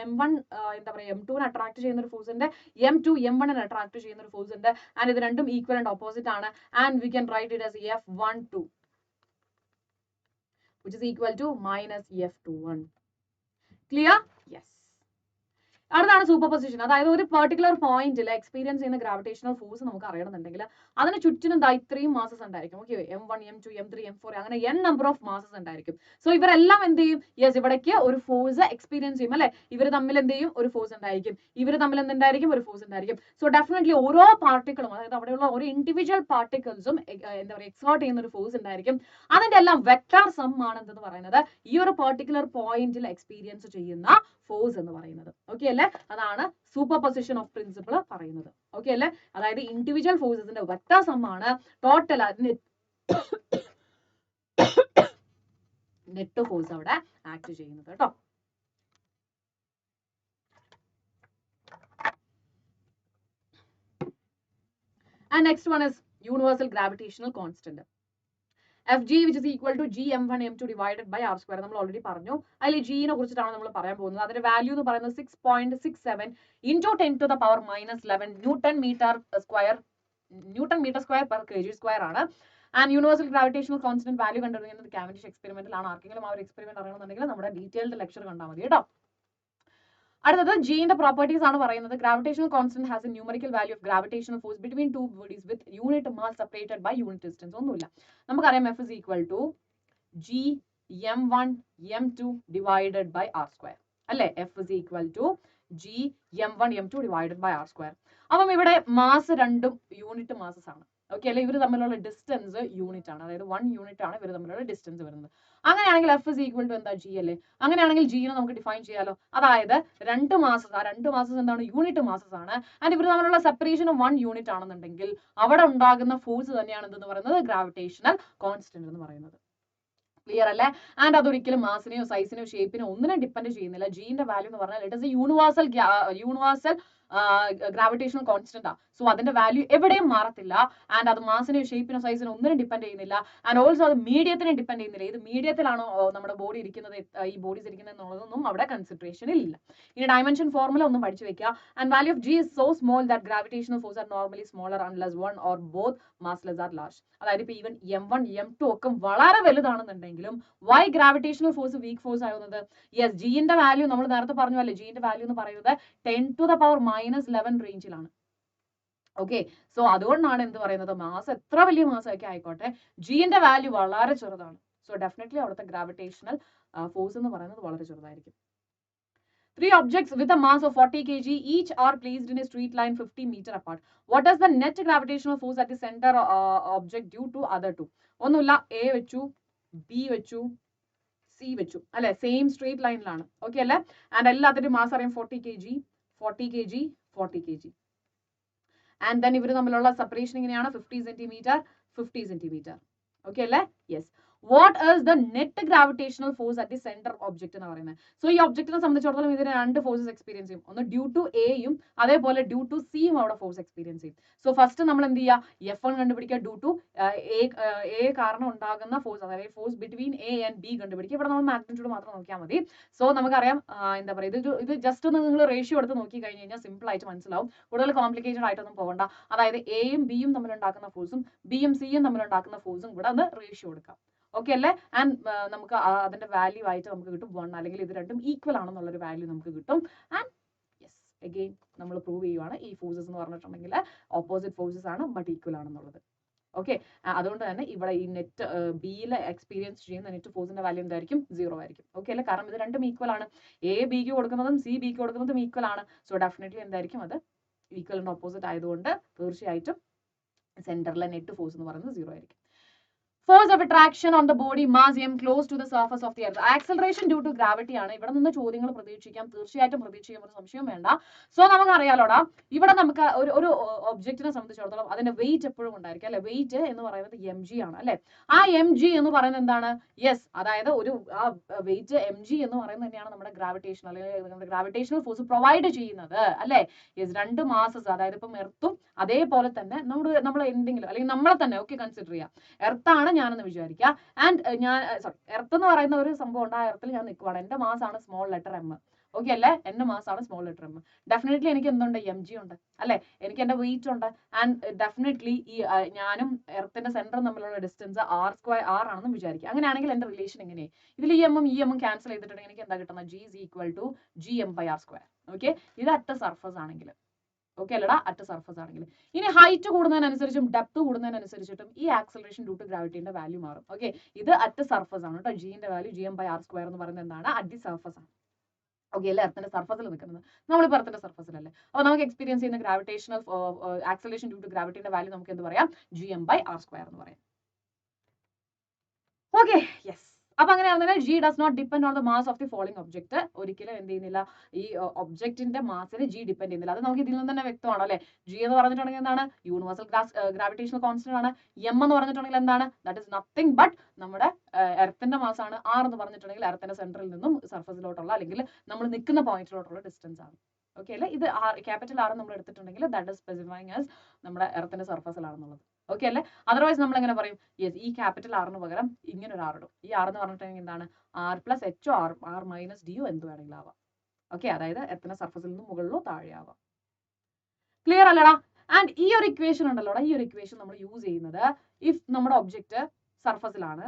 m1 എന്താ പറയുക m2 നെ അട്രാക്ട് ചെയ്യുന്ന ഒരു ഫോഴ്സ് ഉണ്ട്, m2 m1 നെ അട്രാക്ട് ചെയ്യുന്ന ഒരു ഫോഴ്സ് ഉണ്ട്. ആൻഡ് ഇത് രണ്ടും ഈക്വൽ ആൻഡ് ഓപ്പോസിറ്റ് ആണ്. And we can write it as F12 which is equal to minus F21. Clear? Yes. അടുത്താണ് സൂപ്പർ പൊസിഷൻ. അതായത് ഒരു പെർട്ടിക്കുലർ പോയിന്റിൽ എക്സ്പീരിയൻസ് ചെയ്യുന്ന ഗ്രാവിറ്റേഷണൽ ഫോഴ്സ് നമുക്ക് അറിയണമെന്നുണ്ടെങ്കിൽ അതിന് ചുറ്റിനും ഇത്രയും മാസസ് ഉണ്ടായിരിക്കും. Okay, M1 M2 M3 M4 അങ്ങനെ n നമ്പർ ഓഫ് മാസസ് ഉണ്ടായിരിക്കും. സോ ഇവരെല്ലാം എന്ത് ചെയ്യും, യെസ് ഇവിടേക്ക് ഒരു ഫോഴ്സ് എക്സ്പീരിയൻസ് ചെയ്യും അല്ലെ, ഇവർ തമ്മിൽ എന്ത് ചെയ്യും, ഒരു ഫോഴ്സ് ഉണ്ടായിരിക്കും, ഇവർ തമ്മിൽ എന്തുണ്ടായിരിക്കും, ഒരു ഫോഴ്സ് ഉണ്ടായിരിക്കും. സോ ഡെഫിനറ്റ്ലി ഓരോ പാർട്ടിക്കിളും, അതായത് അവിടെയുള്ള ഒരു ഇൻഡിവിജ്വൽ പാർട്ടിക്കിൾസും എന്താ പറയുക എക്സേർട്ട് ചെയ്യുന്ന ഒരു ഫോഴ്സ് ഉണ്ടായിരിക്കും. അതിന്റെ എല്ലാം വെക്ടർ സം ആണ് എന്തെന്ന് പറയുന്നത് ഈ ഒരു പെർട്ടിക്കുലർ പോയിന്റിൽ എക്സ്പീരിയൻസ് ചെയ്യുന്ന ഫോഴ്സ് എന്ന് പറയുന്നത്. ഓക്കെ അല്ലെ, അതാണ് സൂപ്പർ പൊസിഷൻ ഓഫ് പ്രിൻസിപ്പിൾ പറയുന്നത്. ഓക്കെ അല്ലെ, അതായത് ഇൻഡിവിജ്വൽ ഫോഴ്സസിന്റെ വെക്ടർ സം ആണ് ടോട്ടൽ നെറ്റ് ഫോഴ്സ് അവിടെ ആക്ട് ചെയ്യുന്നത് കേട്ടോ. And next one is universal gravitational constant. Fg which is equal to G m1 m2 divided by r square. നമ്മൾ already പറഞ്ഞു. അതിൽ G നെ കുറിച്ചിട്ടാണ് നമ്മൾ പറയാൻ പോകുന്നത്. അതിന്റെ വാല്യൂ എന്ന് പറയുന്നത് 6.67 into 10 to the power minus 11 Newton meter square per kg square ആണ്. And universal gravitational constant value കണ്ടുപിടിക്കുന്നത് കാവൻഡിഷ് എക്സ്പെരിമെന്റിലാണ്. ആർക്കെങ്കിലും ആ ഒരു എക്സ്പെരിമെന്റ് അറിയണമെന്നുണ്ടെങ്കിൽ നമ്മുടെ ഡീറ്റെയിൽഡ് ലെക്ചർ കണ്ടാൽ മതി കേട്ടോ. അടുത്തത് ജിന്റെ പ്രോപ്പർട്ടീസ് ആണ് പറയുന്നത്. Gravitational constant has a numerical value of gravitational force between two bodies with unit mass separated by unit distance. ഒന്നുമില്ല, നമുക്കറിയാം F is equal to G m1 m2 divided by r square അല്ലെ. F is equal to G m1 m2 divided by r square. അപ്പം ഇവിടെ mass രണ്ടും unit masses ആണ്. Okay അല്ലെ, ഇവർ തമ്മിലുള്ള ഡിസ്റ്റൻസ് യൂണിറ്റ് ആണ്, അതായത് 1 യൂണിറ്റ് ആണ് ഇവർ തമ്മിലുള്ള ഡിസ്റ്റൻസ് വരുന്നത്. അങ്ങനെയാണെങ്കിൽ F is equal to എന്താ, G അല്ലേ. അങ്ങനെയാണെങ്കിൽ G നെ നമുക്ക് ഡിഫൈൻ ചെയ്യാലോ. അതായത് 2 മാസസ് എന്താണ്, യൂണിറ്റ് മാസസ് ആണ്. ആൻഡ് ഇവർ തമ്മിലുള്ള സെപ്പറേഷൻ 1 യൂണിറ്റ് ആണെന്നുണ്ടെങ്കിൽ അവിടെ ഉണ്ടാകുന്ന ഫോഴ്സ് തന്നെയാണ് എന്തെന്ന് പറയുന്നത്, ഗ്രാവിറ്റേഷണൽ കോൺസ്റ്റന്റ് എന്ന് പറയുന്നത്. ക്ലിയർ അല്ലേ? ആൻഡ് അതൊരിക്കലും മാസിനെയോ സൈസിനെയോ ഷേപ്പിനോ ഒന്നിനെ ഡിപ്പെൻഡ് ചെയ്യുന്നില്ല. ജിന്റെ വാല്യൂ എന്ന് പറഞ്ഞാൽ it is A universal gravitational constant ആ. സോ അതിന്റെ വാല്യൂ എവിടെയും മാറത്തില്ല. ആൻഡ് അത് മാസിനെയോ ഷേപ്പിനോ സൈസിനോ ഒന്നിനും ഡിപ്പെൻഡ് ചെയ്യുന്നില്ല. ആൻഡ് ഓൾസോ അത് മീഡിയത്തിനെ ഡിപ്പെൻഡ് ചെയ്യുന്നില്ല. ഇത് മീഡിയത്തിലാണോ നമ്മുടെ ബോഡി ഇരിക്കുന്നത്, ഈ ബോഡീസ് ഇരിക്കുന്നത് എന്നുള്ളതൊന്നും അവിടെ കൺസിഡറേഷനിൽ ഇല്ല. ഇനി ഡയമെൻഷൻ ഫോർമുല ഒന്നും പഠിച്ചു വെക്കുക. And value of g is so small that gravitational force are normally smaller unless one or both masses are large. അതായത് ഇപ്പൊ ഈവൻ M1 M2 ഒക്കെ വളരെ വലുതാണെന്നുണ്ടെങ്കിലും why gravitational force weak force ആവുന്നത്? യെസ്, ജിന്റെ വാല്യൂ നമ്മൾ നേരത്തെ പറഞ്ഞല്ലേ, ജിന്റെ വാല്യൂ എന്ന് പറയുന്നത് 10⁻⁻11 റേഞ്ചിലാണ്. ഓക്കെ, സോ അതുകൊണ്ടാണ് എന്ത് പറയുന്നത്, മാസ് എത്ര വലിയ മാസമൊക്കെ ആയിക്കോട്ടെ ജിന്റെ വാല്യൂ വളരെ ചെറുതാണ്. സോ ഡെഫിനറ്റ്ലി അവിടുത്തെ ഗ്രാവിറ്റേഷണൽ ഫോഴ്സ് എന്ന് പറയുന്നത് വളരെ ചെറുതായിരിക്കും. 3 objects with a mass of 40 kg each are placed in a straight line 50 meter apart. What is the net gravitational force at the center object due to other two? ഒന്നുമില്ല, A വെച്ചു, B വെച്ചു, C വെച്ചു അല്ലെ, same straight ലൈനിലാണ്. Okay അല്ലെ? And എല്ലാത്തിന്റെയും mass അറിയാം 40 kg, 40 kg, 40 kg. And then ഇവർ തമ്മിലുള്ള സെപ്പറേഷൻ ഇങ്ങനെയാണ് 50 സെന്റിമീറ്റർ, 50 സെന്റിമീറ്റർ. ഓക്കെ അല്ലേ? Yes. What is the net gravitational force at the center object എന്ന് പറയുന്നത്? സോ ഈ ഒബ്ജക്റ്റിനെ സംബന്ധിച്ചിടത്തോളം ഇതിന് രണ്ട് ഫോഴ്സസ് എക്സ്പീരിയൻസ് ചെയ്യും. ഒന്ന് ഡ്യൂ ടു എയും അതേപോലെ ഡ്യൂ ടു സിയും അവിടെ ഫോഴ്സ് എക്സ്പീരിയൻസ് ചെയ്യും. സോ ഫസ്റ്റ് നമ്മൾ എന്ത് ചെയ്യുക, F1 കണ്ടുപിടിക്കുക, ഡ്യൂ ടു എ കാരണം ഉണ്ടാകുന്ന ഫോഴ്സ്, അതായത് force between A and B കണ്ടുപിടിക്കുക. ഇവിടെ നമ്മൾ മാഗ്നിറ്റ്യൂഡ് മാത്രം നോക്കിയാൽ മതി. സോ നമുക്കറിയാം എന്താ പറയുക, ഇത് ജസ്റ്റ് ഒന്ന് നിങ്ങൾ റേഷ്യോ എടുത്ത് നോക്കി കഴിഞ്ഞ് കഴിഞ്ഞാൽ സിമ്പിൾ ആയിട്ട് മനസ്സിലാവും. കൂടുതൽ കോംപ്ലിക്കേറ്റഡ് ആയിട്ടൊന്നും പോകണ്ട. അതായത് എയും ബിയും തമ്മിലുണ്ടാക്കുന്ന ഫോഴ്സും ബിയും സിയും തമ്മിലുണ്ടാക്കുന്ന ഫോഴ്സും ഇവിടെ ഒന്ന് റേഷ്യോ എടുക്കാം. ഓക്കെ അല്ലേ? ആൻഡ് നമുക്ക് അതിന്റെ വാല്യൂ ആയിട്ട് നമുക്ക് കിട്ടും 1, അല്ലെങ്കിൽ ഇത് രണ്ടും ഈക്വൽ ആണെന്നുള്ളൊരു വാല്യൂ നമുക്ക് കിട്ടും. ആൻഡ് യെസ്, അഗെയിൻ നമ്മൾ പ്രൂവ് ചെയ്യുവാണ് ഈ ഫോഴ്സസ് എന്ന് പറഞ്ഞിട്ടുണ്ടെങ്കിൽ ഓപ്പോസിറ്റ് ഫോഴ്സസ് ആണ് ബട്ട് ഈക്വൽ ആണെന്നുള്ളത്. ഓക്കെ, അതുകൊണ്ട് തന്നെ ഇവിടെ ഈ നെറ്റ് ബിയിൽ എക്സ്പീരിയൻസ് ചെയ്യുന്ന നെറ്റ് ഫോഴ്സിന്റെ വാല്യൂ എന്തായിരിക്കും? 0 ആയിരിക്കും. ഓക്കെ അല്ലേ? കാരണം ഇത് രണ്ടും ഈക്വൽ ആണ്. എ ബിക്ക് കൊടുക്കുന്നതും സി ബിക്ക് കൊടുക്കുന്നതും ഈക്വൽ ആണ്. സോ ഡെഫിനറ്റ്ലി എന്തായിരിക്കും അത് ഈക്വലിന്റെ ഓപ്പോസിറ്റ് ആയതുകൊണ്ട് തീർച്ചയായിട്ടും സെന്ററിലെ നെറ്റ് ഫോഴ്സ് എന്ന് പറയുന്നത് 0 ആയിരിക്കും. Force of attraction on the body mass m close to the surface of the earth. Acceleration due to gravity ആണ്. ഇവിടെ നിന്ന് ചോദ്യങ്ങൾ പ്രതീക്ഷിക്കാം, തീർച്ചയായിട്ടും പ്രതീക്ഷിക്കാം, ഒരു സംശയവും വേണ്ട. സോ നമുക്ക് അറിയാലോടാ, ഇവിടെ നമുക്ക് ഒരു ഒബ്ജക്റ്റിനെ സംബന്ധിച്ചിടത്തോളം അതിന്റെ വെയിറ്റ് എപ്പോഴും ഉണ്ടായിരിക്കും അല്ലെ. വെയിറ്റ് എന്ന് പറയുന്നത് mg ആണ് അല്ലെ. ആ mg എന്ന് പറയുന്നത് എന്താണ്? യെസ്, അതായത് ഒരു ആ വെയിറ്റ് mg എന്ന് പറയുന്നത് തന്നെയാണ് നമ്മുടെ ഗ്രാവിറ്റേഷൻ അല്ലെങ്കിൽ നമ്മുടെ ഗ്രാവിറ്റേഷണൽ ഫോഴ്സ് പ്രൊവൈഡ് ചെയ്യുന്നത് അല്ലെ. യെസ്, രണ്ട് മാസസ്, അതായത് ഇപ്പം എർത്തും അതേപോലെ തന്നെ നമ്മൾ എന്തെങ്കിലും അല്ലെങ്കിൽ നമ്മളെ തന്നെ ഓക്കെ കൺസിഡർ ചെയ്യാം. എർത്താണ് ഞാനെന്ന് വിചാരിക്കുക. ആൻഡ് ഞാൻ എർത്ത് എന്ന് പറയുന്ന ഒരു സംഭവം ഉണ്ട്, ആ എർത്തിൽ ഞാൻ നിൽക്കുവാണ്. എന്റെ മാസ് ആണ് സ്മോൾ ലെറ്റർ എം. ഓക്കെ അല്ലേ? എന്റെ മാസ് ആണ് സ്മോൾ ലെറ്റർ എം. ഡെഫിനറ്റ്ലി എനിക്ക് എന്തുണ്ട്? mg ഉണ്ട് അല്ലെ. എനിക്ക് എന്റെ വെയിറ്റ് ഉണ്ട്. ആൻഡ് ഡെഫിനറ്റ്ലി ഈ ഞാനും എർത്തിന്റെ സെന്ററും തമ്മിലുള്ള ഡിസ്റ്റൻസ് r² ആണെന്ന് വിചാരിക്കുക. അങ്ങനെയാണെങ്കിൽ എന്റെ റിലേഷൻ എങ്ങനെ? ഇതിൽ ഈ എമ്മും ഈ എമ്മും ക്യാൻസൽ ചെയ്തിട്ടുണ്ടെങ്കിൽ എനിക്ക് എന്താ കിട്ടുന്നത്? g is equal to gm/r². Okay, ഇത് അറ്റ് സർഫസ് ആണെങ്കിൽ. ഓക്കെ അല്ലടാ, അറ്റ് സർഫസ് ആണെങ്കിൽ. ഇനി ഹൈറ്റ് കൂടുന്നതിനനുസരിച്ചും ഡെപ്ത് കൂടുന്നതിനനുസരിച്ചിട്ടും ഈ ആക്സലറേഷൻ ഡ്യൂ ടു ഗ്രാവിറ്റിന്റെ വാല്യൂ മാറും. ഓക്കെ, ഇത് അറ്റ് സർഫസ് ആണ് കേട്ടോ. ജിന്റെ വാല്യൂ gm/r² എന്ന് പറയുന്നത് എന്താണ്? അറ്റ് ദി സർഫസ് ആണ്. ഓക്കെ അല്ലേ? എർത്തിന്റെ സർഫസിൽ നിൽക്കുന്നത് നമ്മളിപ്പോൾ എർത്തിന്റെ സർഫസിലല്ലേ. അപ്പോൾ നമുക്ക് എക്സ്പീരിയൻസ് ചെയ്യുന്ന ഗ്രാവിറ്റേഷണൽ ആക്സലറേഷൻ ഡ്യൂ ടു ഗ്രാവിറ്റിന്റെ വാല്യൂ നമുക്ക് എന്ത് പറയാം? gm/r² എന്ന് പറയാം. Okay, yes. അപ്പൊ അങ്ങനെയാണെന്നുണ്ടെങ്കിൽ g does not depend on the mass of the falling object. ഒരിക്കലും എന്ത് ചെയ്യുന്നില്ല, ഈ ഒബ്ജക്റ്റിന്റെ മാസിന് ജി ഡിപ്പെൻഡ് ചെയ്യുന്നില്ല. അത് നമുക്ക് ഇതിൽ നിന്ന് തന്നെ വ്യക്തമാണ് അല്ലെ. ജി എന്ന് പറഞ്ഞിട്ടുണ്ടെങ്കിൽ എന്താണ്? യൂണിവേഴ്സൽ ഗ്രാവിറ്റേഷണൽ കോൺസ്റ്റന്റ് ആണ്. എം എന്ന് പറഞ്ഞിട്ടുണ്ടെങ്കിൽ എന്താണ്? ദാറ്റ് ഇസ് നത്തിങ് ബട്ട് നമ്മുടെ എർത്തിന്റെ മാസ് ആണ്. ആർ എന്ന് പറഞ്ഞിട്ടുണ്ടെങ്കിൽ എർത്തിന്റെ സെന്ററിൽ നിന്നും സർഫസിലോട്ടുള്ള അല്ലെങ്കിൽ നമ്മൾ നിൽക്കുന്ന പോയിന്റിലോട്ടുള്ള ഡിസ്റ്റൻസ് ആണ്. ഓക്കെ അല്ലേ? ഇത് ക്യാപിറ്റൽ ആർ നമ്മൾ എടുത്തിട്ടുണ്ടെങ്കിൽ ദാറ്റ് ഇസ് സ്പെസിഫൈങ് ആസ് നമ്മുടെ എർത്തിന്റെ സർഫസിലാണെന്നുള്ളത്. ഓക്കെ അല്ലേ? അതർവൈസ് നമ്മൾ എങ്ങനെ പറയും? യെസ്, ഈ ക്യാപിറ്റൽ ആറിന് പകരം ഇങ്ങനെ ഒരു ആർ ഇടും. ഈ ആർ എന്ന് പറഞ്ഞിട്ടുണ്ടെങ്കിൽ എന്താണ്? r+ho r-do എന്ത് വേണമെങ്കിലും ആവാം. ഓക്കെ, അതായത് എർത്തിന്റെ സർഫസിൽ നിന്ന് മുകളിലോ താഴെ ആവാം. ക്ലിയർ അല്ലടാ? ആൻഡ് ഈ ഒരു ഇക്വേഷൻ ഉണ്ടല്ലോടാ, ഈ ഒരു ഇക്വേഷൻ നമ്മൾ യൂസ് ചെയ്യുന്നത് ഇഫ് നമ്മുടെ ഒബ്ജക്റ്റ് സർഫസിലാണ്.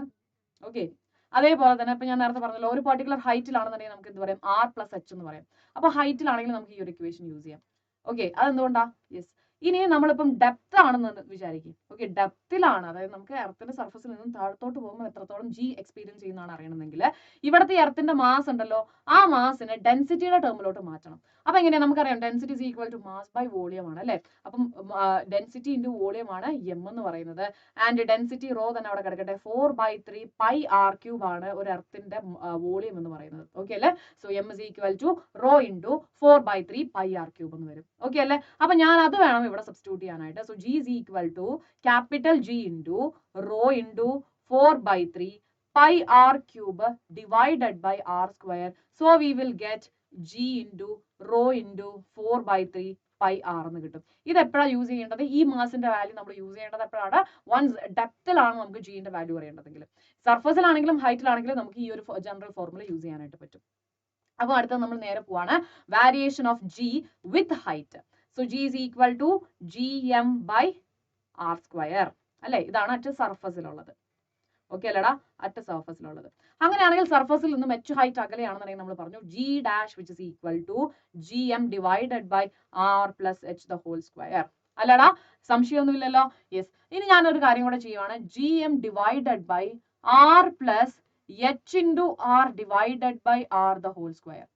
ഓക്കെ, അതേപോലെ തന്നെ ഇപ്പൊ ഞാൻ നേരത്തെ പറഞ്ഞല്ലോ, ഒരു പർട്ടിക്കുലർ ഹൈറ്റിലാണെന്നുണ്ടെങ്കിൽ നമുക്ക് എന്ത് പറയാം? r+h എന്ന് പറയാം. അപ്പൊ ഹൈറ്റിലാണെങ്കിൽ നമുക്ക് ഈ ഒരു ഇക്വേഷൻ യൂസ് ചെയ്യാം. ഓക്കെ, അതെന്തുകൊണ്ടാ? യെസ്, ഇനി നമ്മളിപ്പം ഡെപ്ത് ആണെന്ന് വിചാരിക്കും. ഓക്കെ, ഡെപ്തിലാണ്, അതായത് നമുക്ക് എർത്തിന്റെ സർഫസിൽ നിന്നും താഴത്തോട്ട് പോകുമ്പോൾ എത്രത്തോളം ജി എക്സ്പീരിയൻസ് ചെയ്യുന്നതാണ് അറിയണമെങ്കിൽ ഇവിടുത്തെ എർത്തിന്റെ മാസ് ഉണ്ടല്ലോ, ആ മാസിനെ ഡെൻസിറ്റിയുടെ ടേമിലോട്ട് മാറ്റണം. അപ്പൊ എങ്ങനെയാ? നമുക്കറിയാം density is equal to mass by volume ആണ് അല്ലെ. അപ്പം ഡെൻസിറ്റി ഇൻറ്റു വോളിയം ആണ് എം എന്ന് പറയുന്നത്. ആൻഡ് ഡെൻസിറ്റി റോ തന്നെ അവിടെ കിടക്കട്ടെ, 4/3 πr³ ആണ് ഒരു എർത്തിന്റെ വോളിയം എന്ന് പറയുന്നത്. ഓക്കെ അല്ലേ? So m is equal to rho into 4/3 πr³ എന്ന് വരും. ഓക്കെ അല്ലേ? അപ്പൊ ഞാൻ അത് വേണം ഇവിടെ സബ്സ്റ്റിറ്റ്യൂട്ട് ചെയ്യാനായിട്ട്. So g is equal to capital G into rho into 4/3 πr³ divided by r². So we will get g into rho into 4/3 pi r എന്ന് കിട്ടും. ഇത് എപ്പോഴാണ് യൂസ് ചെയ്യേണ്ടത്? ഈ മാസിന്റെ വാല്യൂ നമ്മൾ യൂസ് ചെയ്യേണ്ടത് എപ്പോഴാണ്? വൺസ് ഡെപ്തിലാണ് നമുക്ക് ജിന്റെ വാല്യൂ അറിയേണ്ടതെങ്കിൽ. സർഫസിലാണെങ്കിലും ഹൈറ്റിലാണെങ്കിലും നമുക്ക് ഈ ഒരു ജനറൽ ഫോർമുല യൂസ് ചെയ്യാനായിട്ട് പറ്റും. അപ്പോൾ അടുത്ത നമ്മൾ നേരെ പോവാണ് variation of g with height. So g is equal to g m by r square അല്ലെ? ഇതാണ് അറ്റ് സർഫസിലുള്ളത്. ഓക്കെ അല്ലടാ? അറ്റ് സർഫസിലുള്ളത്. അങ്ങനെയാണെങ്കിൽ സർഫസിൽ നിന്നും എച്ച് ഹൈറ്റ് അകലെയാണെന്നുണ്ടെങ്കിൽ നമ്മൾ പറഞ്ഞു g dash which is equal to g m divided by r plus h the whole square. അല്ലടാ? സംശയമൊന്നുമില്ലല്ലോ? യെസ്. ഇനി ഞാനൊരു കാര്യം കൂടെ ചെയ്യുവാണ്. G m divided by r plus h into r divided by r the whole square.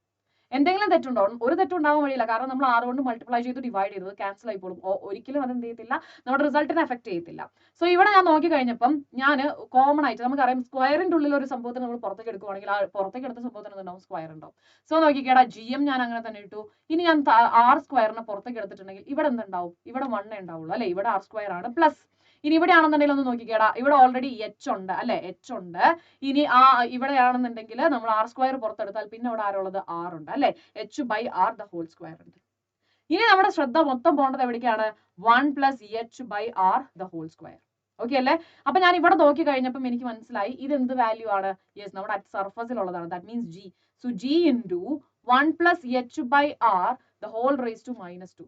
എന്തെങ്കിലും തെറ്റുണ്ടോ? ഒരു തെറ്റുണ്ടാവാൻ വഴിയില്ല. കാരണം നമ്മൾ ആർ കൊണ്ട് മൾട്ടിപ്ലൈ ചെയ്ത് ഡിവൈഡ് ചെയ്തത് ക്യാൻസൽ ആയി പോകും. ഒരിക്കലും അത് എന്ത് ചെയ്യത്തില്ല, നമ്മുടെ റിസൾട്ടിനെ എഫക്ട് ചെയ്യത്തില്ല. സോ ഇവിടെ ഞാൻ നോക്കി കഴിഞ്ഞപ്പം ഞാൻ കോമൺ ആയിട്ട് നമുക്കറിയാം സ്ക്വയറിന്റെ ഉള്ളിൽ ഒരു സംഭവത്തിന് നമ്മൾ പുറത്തേക്ക് എടുക്കുവാണെങ്കിൽ ആ പുറത്തേക്ക് എടുത്ത സംഭവത്തിന് എന്തുണ്ടാവും? സ്ക്വയർ ഉണ്ടാവും. സോ നോക്കിക്കേടാ, ജി എം ഞാൻ അങ്ങനെ തന്നെ ഇട്ടു. ഇനി ഞാൻ ആർ സ്ക്വയറിനെ പുറത്തേക്ക് എടുത്തിട്ടുണ്ടെങ്കിൽ ഇവിടെ എന്തുണ്ടാവും? ഇവിടെ 1 ഉണ്ടാവുള്ളൂ അല്ലെ? ഇവിടെ ആർ സ്ക്വയർ ആണ് പ്ലസ്. ഇനി ഇവിടെ ആണെന്നുണ്ടെങ്കിൽ ഒന്ന് നോക്കിക്കേടാ, ഇവിടെ ഓൾറെഡി എച്ച് ഉണ്ട് അല്ലെ? എച്ച് ഉണ്ട്. ഇനി ഇവിടെ ആണെന്നുണ്ടെങ്കിൽ നമ്മൾ ആർ സ്ക്വയർ പുറത്തെടുത്താൽ പിന്നെ ഇവിടെ ആരുള്ളത്? ആർ ഉണ്ട് അല്ലെ? H by r the whole square ഉണ്ട്. ഇനി നമ്മുടെ ശ്രദ്ധ മൊത്തം പോകേണ്ടത് എവിടേക്കാണ്? 1 plus h by r the whole square. Okay അല്ലേ? അപ്പൊ ഞാൻ ഇവിടെ നോക്കി കഴിഞ്ഞപ്പം എനിക്ക് മനസ്സിലായി ഇത് എന്ത് വാല്യൂ ആണ്? യെസ്, നമ്മുടെ അറ്റ് സർഫസിലുള്ളതാണ്. That means g. So g into 1 plus h by r the whole raise to -2.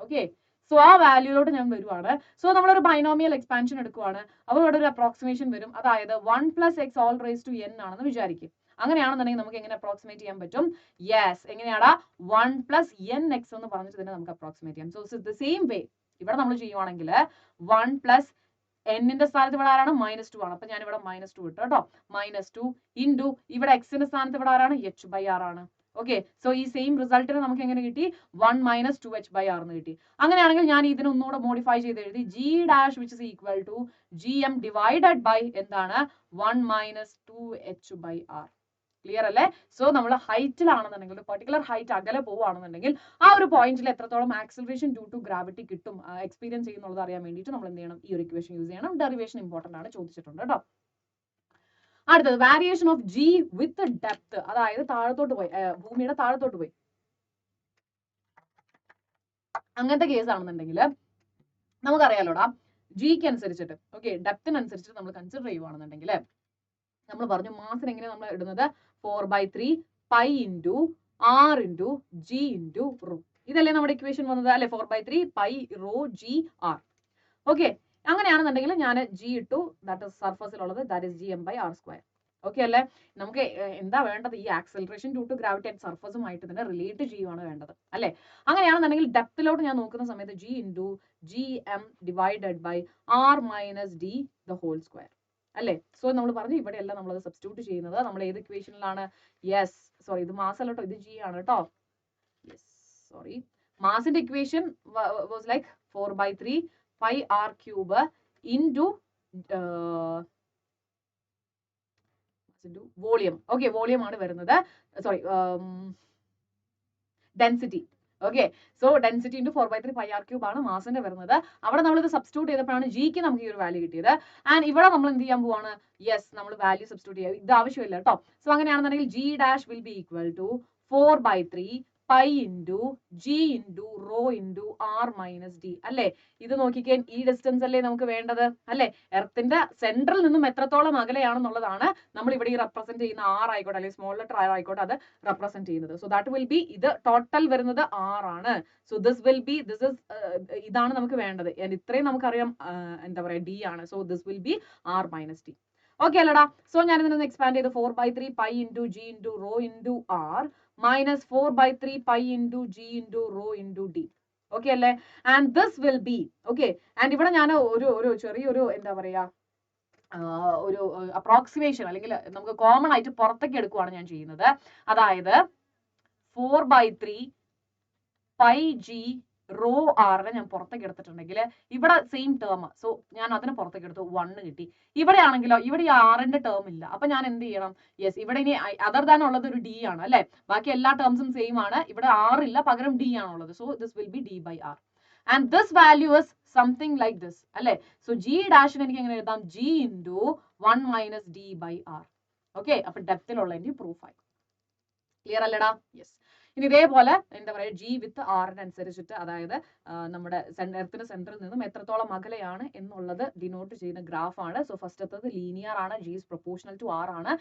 Okay, so ആ വാല്യൂലോട്ട് ഞാൻ വരുവാണ്. സോ നമ്മളൊരു ബൈനോമിയൽ എക്സ്പാൻഷൻ എടുക്കുവാണ്. അപ്പോൾ ഇവിടെ ഒരു അപ്രോക്സിമേഷൻ വരും. അതായത് 1 plus x whole raise to n ആണെന്ന് വിചാരിക്കും. അങ്ങനെയാണെന്നുണ്ടെങ്കിൽ നമുക്ക് എങ്ങനെ അപ്രോക്സിമേറ്റ് ചെയ്യാൻ പറ്റും? യെസ്, എങ്ങനെയാടാ? 1 പ്ലസ് എൻ എക്സ് എന്ന് പറഞ്ഞിട്ട് തന്നെ നമുക്ക് അപ്രോക്സിമേറ്റ് ചെയ്യാം. സോ ദ സെയിം വേ ഇവിടെ നമ്മൾ ചെയ്യുവാണെങ്കിൽ 1 പ്ലസ് എന്നിന്റെ സ്ഥാനത്ത് ഇവിടെ ആരാണ്? -2 ആണ്. അപ്പൊ ഞാൻ ഇവിടെ -2 ഇട്ടു കേട്ടോ. -2 ഇൻറ്റു ഇവിടെ എക്സിന്റെ സ്ഥാനത്ത് ഇവിടെ ആരാണ്? എച്ച് ബൈ ആർ ആണ്. ഓക്കെ, സോ ഈ സെയിം റിസൾട്ടിന് നമുക്ക് എങ്ങനെ കിട്ടി? 1 - 2h by r എന്ന് കിട്ടി. അങ്ങനെയാണെങ്കിൽ ഞാൻ ഇതിനെ ഒന്നുകൂടെ മോഡിഫൈ ചെയ്ത് എഴുതി g dash which is equal to g m divided by എന്താണ്? 1 - 2h by r. ക്ലിയർ അല്ലേ? സോ നമ്മൾ ഹൈറ്റിലാണെന്നുണ്ടെങ്കിൽ ഒരു പെർട്ടിക്കുലർ ഹൈറ്റ് അകലെ പോവുകയാണെന്നുണ്ടെങ്കിൽ ആ ഒരു പോയിന്റിൽ എത്രത്തോളം ആക്സിലറേഷൻ ഡ്യൂ ടു ഗ്രാവിറ്റി കിട്ടും എക്സ്പീരിയൻസ് ചെയ്യുന്നുള്ളത് അറിയാൻ വേണ്ടിയിട്ട് നമ്മൾ എന്ത് ചെയ്യണം? ഈ ഒരു ഇക്വേഷൻ യൂസ് ചെയ്യണം. ഡെറിവേഷൻ ഇമ്പോർട്ടന്റ് ആണ്, ചോദിച്ചിട്ടുണ്ട് കേട്ടോ. അടുത്തത് variation of g with depth, അതായത് താഴത്തോട്ട് പോയി, ഭൂമിയുടെ താഴത്തോട്ട് പോയി. അങ്ങനത്തെ കേസ് ആണെന്നുണ്ടെങ്കിൽ നമുക്കറിയാലോടാ, ജിക്ക് അനുസരിച്ചിട്ട് ഓക്കെ ഡെപ്തിനനുസരിച്ചിട്ട് നമ്മൾ കൺസിഡർ ചെയ്യുവാണെന്നുണ്ടെങ്കിൽ നമ്മൾ പറഞ്ഞു മാസിന് എങ്ങനെ നമ്മൾ ഇടുന്നത്? 4/3 pi into r into g into rho. ഇതല്ലേ നമ്മുടെ ഇക്വേഷൻ വന്നത് അല്ലെ? 4/3 pi rho g r. Okay, അങ്ങനെയാണെന്നുണ്ടെങ്കിൽ ഞാൻ ജി ഇട്ടു. ദാറ്റ് ഇസ് സർഫസിലുള്ളത്. That is g m by r square. Okay അല്ലേ? നമുക്ക് എന്താ വേണ്ടത്? ഈ acceleration due to gravity and സർഫസുമായിട്ട് തന്നെ റിലേറ്റ് ചെയ്യുവാണ് വേണ്ടത് അല്ലെ? അങ്ങനെയാണെന്നുണ്ടെങ്കിൽ ഡെപ്തിലോട്ട് ഞാൻ നോക്കുന്ന സമയത്ത് g into g m divided by r minus d the whole square അല്ലെ? സോ നമ്മൾ പറഞ്ഞു ഇവിടെയല്ല നമ്മളത് സബ്സ്റ്റിറ്റ്യൂട്ട് ചെയ്യുന്നത്. നമ്മൾ ഏത് ഇക്വേഷനിലാണ്? യെസ്, സോറി ഇത് മാസ് അല്ല കേട്ടോ, ഇത് ജി ആണ് കേട്ടോ. യെസ്, സോറി, മാസിന്റെ equation was like 4/3 pi r cube into volume. Okay, volume ആണ് വരുന്നത്. Sorry, density. Okay, so density into 4/3 pi r cube ആണ് മാസിന്റെ വരുന്നത്. അവിടെ നമ്മൾ ഇത് സബ്സ്റ്റിറ്റ്യൂട്ട് ചെയ്തപ്പോഴാണ് ജിക്ക് നമുക്ക് ഈ ഒരു വാല്യൂ കിട്ടിയത്. ആൻഡ് ഇവിടെ നമ്മൾ എന്ത് ചെയ്യാൻ പോവാണ്? യെസ്, നമ്മൾ വാല്യൂ സബ്സ്റ്റിറ്റ്യൂട്ട് ചെയ്യുക. ഇത് ആവശ്യമില്ല കേട്ടോ. സോ അങ്ങനെയാണെന്നുണ്ടെങ്കിൽ g dash will be equal to 4/3 pi into g into rho into r minus d അല്ലേ? ഇത് നോക്കിക്കേ, ഈ ഡിസ്റ്റൻസ് അല്ലേ നമുക്ക് വേണ്ടത് അല്ലെ? എർത്തിന്റെ സെൻട്രൽ നിന്നും എത്രത്തോളം അകലെയാണെന്നുള്ളതാണ് നമ്മൾ ഇവിടെ ഈ റെപ്രസെന്റ് ചെയ്യുന്ന ആർ ആയിക്കോട്ടെ അല്ലെങ്കിൽ സ്മോൾ ലെറ്റർ ആയിക്കോട്ടെ അത് റെപ്രസെന്റ് ചെയ്യുന്നത്. സോ ദാറ്റ് വിൽ ബി, ഇത് ടോട്ടൽ വരുന്നത് ആർ ആണ്. So this will be, this is ഇതാണ് നമുക്ക് വേണ്ടത്. ഇത്രയും നമുക്കറിയാം എന്താ പറയാ ഡി ആണ്. So this will be r minus d. Okay അല്ലടാ? സോ ഞാൻ ഇതിനൊന്ന് എക്സ്പാൻഡ് ചെയ്ത് 4/3 pi into g into rho into r minus 4/3 pi into g into rho into d. Okay അല്ലേ? And this will be okay. And ഇവിടെ ഞാൻ ഒരു ചെറിയൊരു എന്താ പറയാ ഒരു അപ്രോക്സിമേഷൻ അല്ലെങ്കിൽ നമുക്ക് കോമൺ ആയിട്ട് പുറത്തേക്ക് എടുക്കുവാണ് ഞാൻ ചെയ്യുന്നത്. അതായത് 4/3 പൈ ജി റോ ആറിനെ ഞാൻ പുറത്തേക്ക് എടുത്തിട്ടുണ്ടെങ്കിൽ ഇവിടെ സെയിം ടേം, സോ ഞാൻ അതിന് പുറത്തേക്ക് എടുത്തു 1 കിട്ടി. ഇവിടെ ആണെങ്കിലോ ഇവിടെ ഈ ആറിന്റെ ടേം ഇല്ല. അപ്പൊ ഞാൻ എന്ത് ചെയ്യണം? യെസ്, ഇവിടെ ഇനി അതർ ദാൻ ഉള്ളത് ഒരു ഡി ആണ് അല്ലെ? ബാക്കി എല്ലാ ടേംസും സെയിം ആണ്. ഇവിടെ ആർ ഇല്ല, പകരം ഡി ആണുള്ളത്. So this will be d by r. And this value is something like this അല്ലെ? സോ ജി ഡാഷിന് എനിക്ക് എങ്ങനെ എഴുതാം? G into 1 minus d by r. Okay, അപ്പൊ ഡെപ്തിലുള്ള എനിക്ക് പ്രൂഫ് ആയി. ക്ലിയർ അല്ലടാ? യെസ്. ഇനി ഇതേപോലെ എന്താ പറയുക ജി വിത്ത് ആറിനനുസരിച്ചിട്ട്, അതായത് നമ്മുടെ എർത്തിന്റെ സെന്ററിൽ നിന്നും എത്രത്തോളം അകലെയാണ് എന്നുള്ളത് ഡിനോട്ട് ചെയ്യുന്ന ഗ്രാഫാണ്. സോ ഫസ്റ്റത്തത് ലീനിയർ ആണ്, g is proportional to r ആണ്.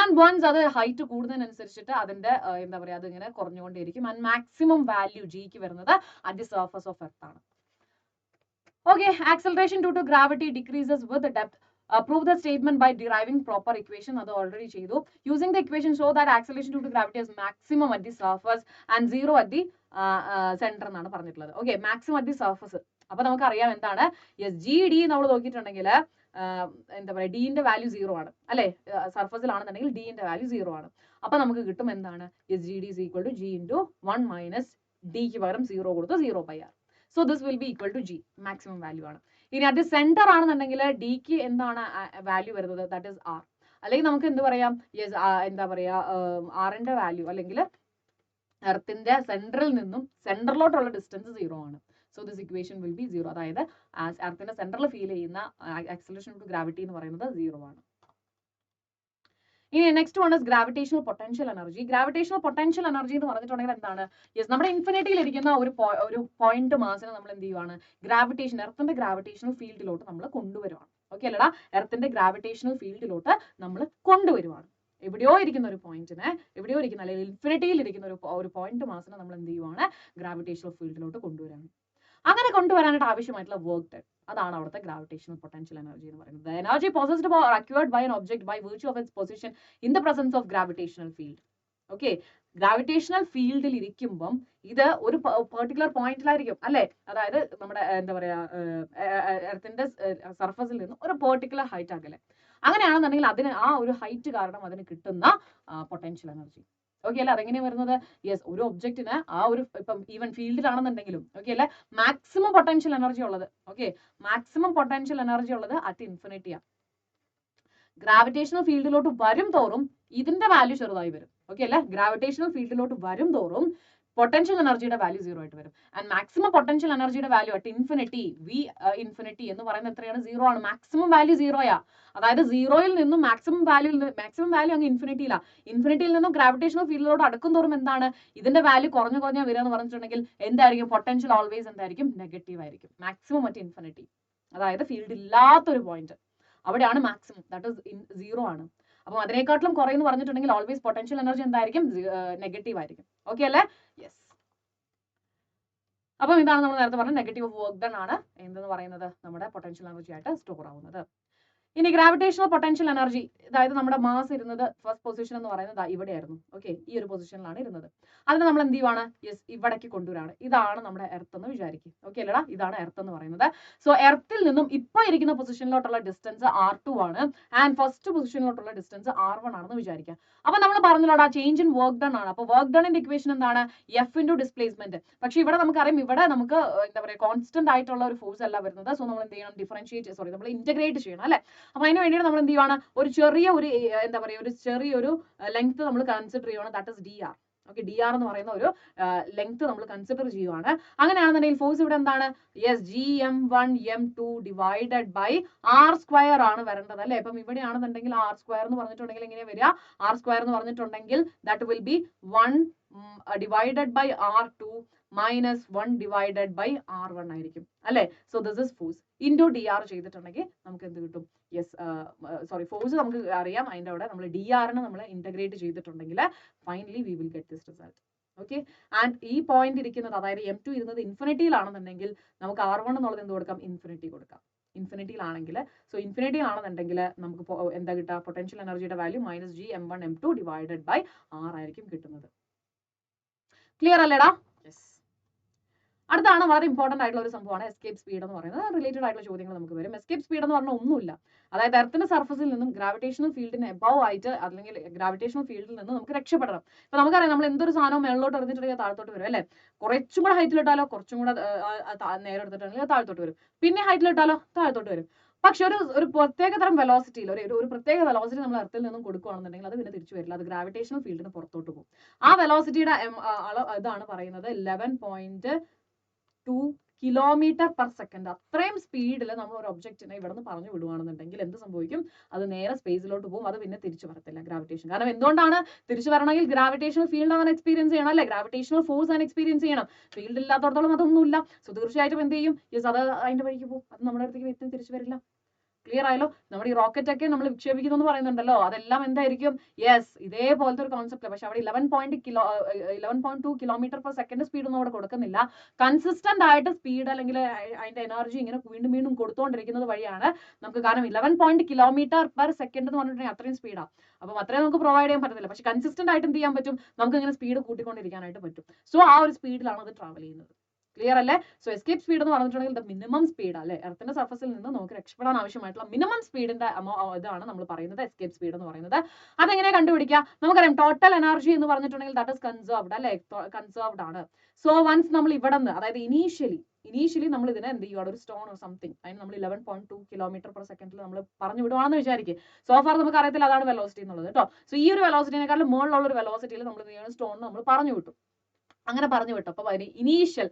ആൻഡ് വൺസ് അത് ഹൈറ്റ് കൂടുന്നതിനനുസരിച്ചിട്ട് അതിന്റെ എന്താ പറയുക അതിങ്ങനെ കുറഞ്ഞുകൊണ്ടേയിരിക്കും. ആൻഡ് മാക്സിമം വാല്യൂ ജിക്ക് വരുന്നത് at the surface of earth ആണ്. Okay, acceleration due to gravity decreases with the depth. Prove the statement by deriving proper equation. That already ചെയ്തു. Using the equation show that acceleration due to gravity is maximum at the surface and zero at the center എന്നാണ് പറഞ്ഞിട്ടുള്ളത്. Okay, maximum at the surface. അപ്പൊ നമുക്ക് അറിയാം എന്താണ്, yes G D നമ്മൾ നോക്കിയിട്ടുണ്ടെങ്കിൽ എന്താ പറയുക ഡിന്റെ വാല്യൂ 0 ആണ് അല്ലെ, സർഫസിലാണെന്നുണ്ടെങ്കിൽ ഡിന്റെ വാല്യൂ 0 ആണ്. അപ്പൊ നമുക്ക് കിട്ടും എന്താണ്, yes G D is equal to G into 1 minus ഡിക്ക് പകരം 0 കൊടുത്ത് 0/r. So this will be equal to G, maximum value ആണ്. ഇനി അത് സെന്റർ ആണെന്നുണ്ടെങ്കിൽ ഡിക്ക് എന്താണ് വാല്യൂ വരുന്നത്, ദാറ്റ് ഇസ് ആർ. അല്ലെങ്കിൽ നമുക്ക് എന്ത് പറയാം, യെസ് എന്താ പറയാ ആറിന്റെ വാല്യൂ അല്ലെങ്കിൽ എർത്തിന്റെ സെന്ററിൽ നിന്നും സെന്ററിലോട്ടുള്ള ഡിസ്റ്റൻസ് 0 ആണ്. So this equation will be 0. അതായത് എർത്തിന്റെ സെന്ററിൽ ഫീൽ ചെയ്യുന്ന ആക്സിലറേഷൻ ടു ഗ്രാവിറ്റി എന്ന് പറയുന്നത് 0 ആണ്. ഇനി next one is gravitational potential energy. Gravitational potential energy എന്ന് പറഞ്ഞിട്ടുണ്ടെങ്കിൽ എന്താണ്, യെസ് നമ്മുടെ ഇൻഫിനിറ്റിയിൽ ഇരിക്കുന്ന ഒരു പോയിന്റ് മാസിനെ നമ്മൾ എന്ത് ചെയ്യുവാണ്, ഗ്രാവിറ്റേഷൻ എർത്തിന്റെ ഗ്രാവിറ്റേഷണൽ ഫീൽഡിലോട്ട് നമ്മൾ കൊണ്ടുവരുവാണ്. ഓക്കെ അല്ലടാ, എർത്തിന്റെ ഗ്രാവിറ്റേഷണൽ ഫീൽഡിലോട്ട് നമ്മൾ കൊണ്ടുവരുവാണ്. എവിടെയോ ഇരിക്കുന്ന ഒരു പോയിന്റിനെ, എവിടെയോ ഇരിക്കുന്ന അല്ലെങ്കിൽ ഇൻഫിനിറ്റിയിൽ ഇരിക്കുന്ന ഒരു പോയിന്റ് മാസിനെ നമ്മൾ എന്ത് ചെയ്യുവാണ്, ഗ്രാവിറ്റേഷണൽ ഫീൽഡിലോട്ട് കൊണ്ടുവരാണ്. അങ്ങനെ കൊണ്ടുവരാനായിട്ട് ആവശ്യമായിട്ടുള്ള വർക്ക് ഡൺ, അതാണ് അവിടുത്തെ ഗ്രാവിറ്റേഷണൽ പൊട്ടൻഷ്യൽ എനർജി എന്ന് പറയുന്നത്. The energy possessed or acquired by an object by virtue of its position in the presence of gravitational field. Okay, gravitational ഫീൽഡിൽ ഇരിക്കുമ്പം ഇത് ഒരു പെർട്ടിക്കുലർ പോയിന്റിലായിരിക്കും അല്ലെ, അതായത് നമ്മുടെ എന്താ പറയാ എർത്തിന്റെ സർഫസിൽ നിന്ന് ഒരു പെർട്ടിക്കുലർ ഹൈറ്റ് അകലെ. അങ്ങനെയാണെന്നുണ്ടെങ്കിൽ അതിന് ആ ഒരു ഹൈറ്റ് കാരണം അതിന് കിട്ടുന്ന പൊട്ടൻഷ്യൽ എനർജി. ഓക്കെ അല്ലെ, അതെങ്ങനെയാണ് വരുന്നത്, യെസ് ഒരു ഒബ്ജക്റ്റിന് ആ ഒരു ഇപ്പം ഈവൻ ഫീൽഡിലാണെന്നുണ്ടെങ്കിലും ഓക്കെ അല്ലെ, മാക്സിമം പൊട്ടൻഷ്യൽ എനർജി ഉള്ളത്, ഓക്കെ മാക്സിമം പൊട്ടൻഷ്യൽ എനർജി ഉള്ളത് അറ്റ് ഇൻഫിനിറ്റിയാണ്. ഗ്രാവിറ്റേഷണൽ ഫീൽഡിലോട്ട് വരും തോറും ഇതിന്റെ വാല്യൂ ചെറുതായി വരും. ഓക്കെ അല്ലെ, ഗ്രാവിറ്റേഷണൽ ഫീൽഡിലോട്ട് വരും തോറും പൊട്ടൻഷ്യൽ എനർജിയുടെ വാല്യൂ 0 ആയിട്ട് വരും. ആൻഡ് മാക്സിമം പൊട്ടൻഷ്യൽ എനർജിയുടെ value at infinity v infinity എന്ന് പറയുന്നത് എത്രയാണ്, 0 ആണ്. മാക്സിമം വാല്യൂ 0 അതായത് 0യിൽ നിന്നും മാക്സിമം വാല്യൂ അങ്ങ് ഇൻഫിനിറ്റിയിൽ നിന്നും ഗ്രാവിറ്റേഷണൽ ഫീൽഡിലോട്ട് അടുക്കും തോറും എന്താണ് ഇതിന്റെ വാല്യൂ കുറഞ്ഞു വരിക എന്ന് പറഞ്ഞിട്ടുണ്ടെങ്കിൽ എന്തായിരിക്കും, പൊട്ടൻഷ്യൽ ഓൾവേസ് എന്തായിരിക്കും, നെഗറ്റീവ് ആയിരിക്കും. മാക്സിമം അറ്റ് ഇൻഫിനിറ്റി, അതായത് ഫീൽഡ് ഇല്ലാത്തൊരു പോയിന്റ് അവിടെയാണ് മാക്സിമം, ദാറ്റ് ഇസ് 0 ആണ്. അപ്പം അതിനെക്കാട്ടിലും കുറയെന്ന് പറഞ്ഞിട്ടുണ്ടെങ്കിൽ ഓൾവേസ് പൊട്ടൻഷ്യൽ എനർജി എന്തായിരിക്കും, നെഗറ്റീവ് ആയിരിക്കും. ഓക്കെ അല്ലേ, യെസ്. അപ്പം ഇതാണ് നമ്മൾ നേരത്തെ പറഞ്ഞ നെഗറ്റീവ് വർക്ക് ഡൺ ആണ് എന്തെന്ന് പറയുന്നത്, നമ്മുടെ പൊട്ടൻഷ്യൽ എനർജി ആയിട്ട് സ്റ്റോർ ആവുന്നത്. ഇനി ഗ്രാവിറ്റേഷണൽ പൊട്ടൻഷ്യൽ എനർജി, അതായത് നമ്മുടെ മാസ് ഇരുന്നത് ഫസ്റ്റ് പൊസിഷൻ എന്ന് പറയുന്നത് ഇവിടെയായിരുന്നു. ഓക്കെ, ഈ ഒരു പൊസിഷനിലാണ് ഇരുന്നത്. അതിന് നമ്മൾ എന്ത് ചെയ്യുവാണ്, യെസ് ഇവിടേക്ക് കൊണ്ടുവരാണ്. ഇതാണ് നമ്മുടെ എർത്ത് എന്ന് വിചാരിക്കും. ഓക്കെ അല്ലടാ, ഇതാണ് എർത്ത് എന്ന് പറയുന്നത്. സോ എർത്തിൽ നിന്നും ഇപ്പൊ ഇരിക്കുന്ന പൊസിഷനിലോട്ടുള്ള ഡിസ്റ്റൻസ് R2 ആണ് ആൻഡ് ഫസ്റ്റ് പൊസിഷനിലോട്ടുള്ള ഡിസ്റ്റൻസ് R1 ആണെന്ന് വിചാരിക്കാം. അപ്പൊ നമ്മൾ പറഞ്ഞല്ലോടാ ചേഞ്ച് ഇൻ വർക്ക് ഡൺ ആണ്. അപ്പൊ വർക്ക് ഡണിന്റെ ഇക്വേഷൻ എന്താണ്, F ഇൻറ്റു ഡിസ്പ്ലേസ്മെന്റ്. പക്ഷെ ഇവിടെ നമുക്കറിയാം ഇവിടെ നമുക്ക് എന്താ പറയുക കോൺസ്റ്റന്റ് ആയിട്ടുള്ള ഒരു ഫോഴ്സ് അല്ല വരുന്നത്. സോ നമ്മൾ എന്ത് ചെയ്യണം, നമ്മൾ ഇന്റഗ്രേറ്റ് ചെയ്യണം അല്ലെ. അപ്പൊ അതിന് വേണ്ടിയിട്ട് നമ്മൾ എന്ത് ചെയ്യുവാണ്, ഒരു എന്താ പറയുക ഒരു ചെറിയൊരു ലെങ്ത് നമ്മൾ കൺസിഡർ ചെയ്യുവാണ്, that is DR. Okay, DR എന്ന് പറയുന്ന ഒരു ലെങ്ത് നമ്മൾ കൺസിഡർ ചെയ്യുവാണ്. അങ്ങനെയാണെന്നുണ്ടെങ്കിൽ ഫോഴ്സ് ഇവിടെ എന്താണ്, yes Gm1 m2 divided by R² ആണ് വരേണ്ടത് അല്ലെ. അപ്പം ഇവിടെ ആണെന്നുണ്ടെങ്കിൽ R² എന്ന് പറഞ്ഞിട്ടുണ്ടെങ്കിൽ എങ്ങനെയാ വരിക, R² എന്ന് പറഞ്ഞിട്ടുണ്ടെങ്കിൽ that will be 1 divided by R2 minus 1 divided by R1 ആയിരിക്കും അല്ലെ. So this is force into DR ചെയ്തിട്ടുണ്ടെങ്കിൽ നമുക്ക് എന്ത് കിട്ടും, യെസ് ഫോഴ്സ് നമുക്ക് അറിയാം. അതിൻ്റെ അവിടെ നമ്മൾ DR-നെ നമ്മൾ ഇന്റഗ്രേറ്റ് ചെയ്തിട്ടുണ്ടെങ്കിൽ finally we will get this result. Okay, and ഈ പോയിന്റ് ഇരിക്കുന്നത് അതായത് M2 ഇരുന്നത് ഇൻഫിനിറ്റിയിലാണെന്നുണ്ടെങ്കിൽ നമുക്ക് R1 എന്നുള്ളത് എന്ത് കൊടുക്കാം, ഇൻഫിനിറ്റി കൊടുക്കാം. ഇൻഫിനിറ്റിയിലാണെങ്കിൽ സോ ഇൻഫിനിറ്റിയിലാണെന്നുണ്ടെങ്കിൽ നമുക്ക് എന്താ കിട്ടുക, പൊട്ടൻഷ്യൽ എനർജിയുടെ value -Gm1 m2 divided by R ആയിരിക്കും കിട്ടുന്നത്. ക്ലിയർ അല്ലേടാ, യെസ്. അടുത്താണ് വളരെ ഇമ്പോർട്ടന്റ് ആയിട്ടുള്ള ഒരു സംഭവമാണ് എസ്കേപ്പ് സ്പീഡ് എന്ന് പറയുന്നത്. റിലേറ്റഡ് ആയിട്ടുള്ള ചോദ്യങ്ങൾ നമുക്ക് വരും. എസ്കേപ്പ് സ്പീഡ് എന്ന് പറഞ്ഞാൽ ഒന്നുമില്ല, അതായത് എർത്തിന്റെ സർഫസിൽ നിന്നും ഗ്രാവിറ്റേഷണൽ ഫീൽഡിന് എബവ് ആയിട്ട് അല്ലെങ്കിൽ ഗ്രാവിറ്റേഷണൽ ഫീൽഡിൽ നിന്ന് നമുക്ക് രക്ഷപ്പെടണം. ഇപ്പൊ നമുക്കറിയാം നമ്മൾ എന്തൊരു സാധനം മേളിലോട്ട് എറിഞ്ഞിട്ടുണ്ടെങ്കിൽ താഴത്തോട്ട് വരും അല്ലെ. കുറച്ചും കൂടെ ഹൈറ്റിലിട്ടാലോ കുറച്ചും കൂടെ നേരെ എടുത്തിട്ടുണ്ടെങ്കിൽ താഴത്തോട്ട് വരും, പിന്നെ ഹൈറ്റിലിട്ടാലോ താഴത്തോട്ട് വരും. പക്ഷെ ഒരു പ്രത്യേക തരം വെലോസിറ്റിയിൽ ഒരു പ്രത്യേക വെലോസിറ്റി നമ്മൾ എർത്തിൽ നിന്നും കൊടുക്കുകയാണെന്നുണ്ടെങ്കിൽ അത് പിന്നെ തിരിച്ചു വരില്ല, അത് ഗ്രാവിറ്റേഷണൽ ഫീൽഡിന് പുറത്തോട്ട് പോകും. ആ വെലോസിറ്റിയുടെ ഇതാണ് പറയുന്നത് 11.2 km/s. അത്രയും സ്പീഡിൽ നമ്മൾ ഒരു ഒബ്ജക്റ്റിനെ ഇവിടെ നിന്ന് പറഞ്ഞു വിടുവാണെന്നുണ്ടെങ്കിൽ എന്ത് സംഭവിക്കും? അത് നേരെ സ്പേസിലോട്ട് പോകും, അത് പിന്നെ തിരിച്ചു വരത്തില്ല ഗ്രാവിറ്റേഷൻ. കാരണം എന്തുകൊണ്ടാണ്? തിരിച്ചു വരണമെങ്കിൽ ഗ്രാവിറ്റേഷണൽ ഫീൽഡ് അവൻ എക്സ്പീരിയൻസ് ചെയ്യണം അല്ലേ, ഗ്രാവിറ്റേഷണൽ ഫോഴ്സ് അവൻ എക്സ്പീരിയൻസ് ചെയ്യണം. ഫീൽഡ് ഇല്ലാത്തടത്തോളം അതൊന്നുമില്ല. സോ തീർച്ചയായിട്ടും എന്ത് ചെയ്യും? യെസ്, അത് അതിന്റെ വഴിക്ക് പോകും, അത് നമ്മുടെ അടുത്തേക്ക് തിരിച്ചു വരില്ല. ക്ലിയർ ആയല്ലോ? നമ്മുടെ ഈ റോക്കറ്റ് ഒക്കെ നമ്മൾ വിക്ഷേപിക്കുന്നു എന്ന് പറയുന്നുണ്ടല്ലോ, അതെല്ലാം എന്തായിരിക്കും? യെസ്, ഇതേപോലത്തെ ഒരു കോൺസെപ്റ്റ്. പക്ഷെ അവിടെ 11.2 km/s സ്പീഡ് ഒന്നും അവിടെ കൊടുക്കുന്നില്ല. കൺസിസ്റ്റന്റ് ആയിട്ട് സ്പീഡ് അല്ലെങ്കിൽ അതിന്റെ എനർജി ഇങ്ങനെ വീണ്ടും വീണ്ടും കൊടുത്തുകൊണ്ടിരിക്കുന്നത് വഴിയാണ് നമുക്ക്, കാരണം 11 km/s എന്ന് പറഞ്ഞിട്ടുണ്ടെങ്കിൽ അത്രയും സ്പീഡാണ്. അപ്പം അത്രയും നമുക്ക് പ്രൊവൈഡ് ചെയ്യാൻ പറ്റത്തില്ല. പക്ഷെ കൺസിസ്റ്റന്റ് ആയിട്ട് എന്ത് ചെയ്യാൻ പറ്റും? നമുക്ക് ഇങ്ങനെ സ്പീഡ് കൂട്ടിക്കൊണ്ടിരിക്കാനായിട്ട് പറ്റും. സോ ആ ഒരു സ്പീഡിലാണ് അത് ട്രാവൽ ചെയ്യുന്നത്. ക്ലിയർ അല്ലേ? സോ എസ്കേപ്പ് സ്പീഡ് എന്ന് പറഞ്ഞിട്ടുണ്ടെങ്കിൽ മിനിമം സ്പീഡ് അല്ലേ, എർത്തിന്റെ സർഫസിൽ നിന്ന് നമുക്ക് രക്ഷപ്പെടാൻ ആവശ്യമായിട്ടുള്ള മിനിമം സ്പീഡിന്റെ ഇതാണ് നമ്മൾ പറയുന്നത് എസ്കേപ്പ് സ്പീഡ് എന്ന് പറയുന്നത്. അതെങ്ങനെ കണ്ടുപിടിക്കുക? നമുക്കറിയാം ടോട്ടൽ എനർജി എന്ന് പറഞ്ഞിട്ടുണ്ടെങ്കിൽ ദാറ്റ് ഇസ് കൺസേർവ്ഡ് അല്ലെ, കൺസേർവ്ഡ് ആണ്. സോ വൺസ് നമ്മൾ ഇവിടെ നിന്ന്, അതായത് ഇനീഷ്യലി നമ്മൾ ഇതിനെ എന്ത് ചെയ്യുക? ഒരു സ്റ്റോൺ ഓർ സംതിങ് അതിന് നമ്മൾ 11.2 km/s നമ്മൾ പറഞ്ഞു വിടുവാണെന്ന് വിചാരിക്കും. സോ ഫാർ നമുക്ക് അറിയത്തില്ല അതാണ് വെലോസിറ്റി എന്നുള്ളത് കേട്ടോ. സോ ഈ ഒരു വെലോസിറ്റിനെക്കാളും മുകളിലുള്ള ഒരു വെലോസിറ്റിയിൽ നമ്മൾ സ്റ്റോൺ നമ്മൾ പറഞ്ഞു വിട്ടു. അങ്ങനെ പറഞ്ഞു വിട്ടു. അപ്പോൾ അതിന് ഇനീഷ്യൽ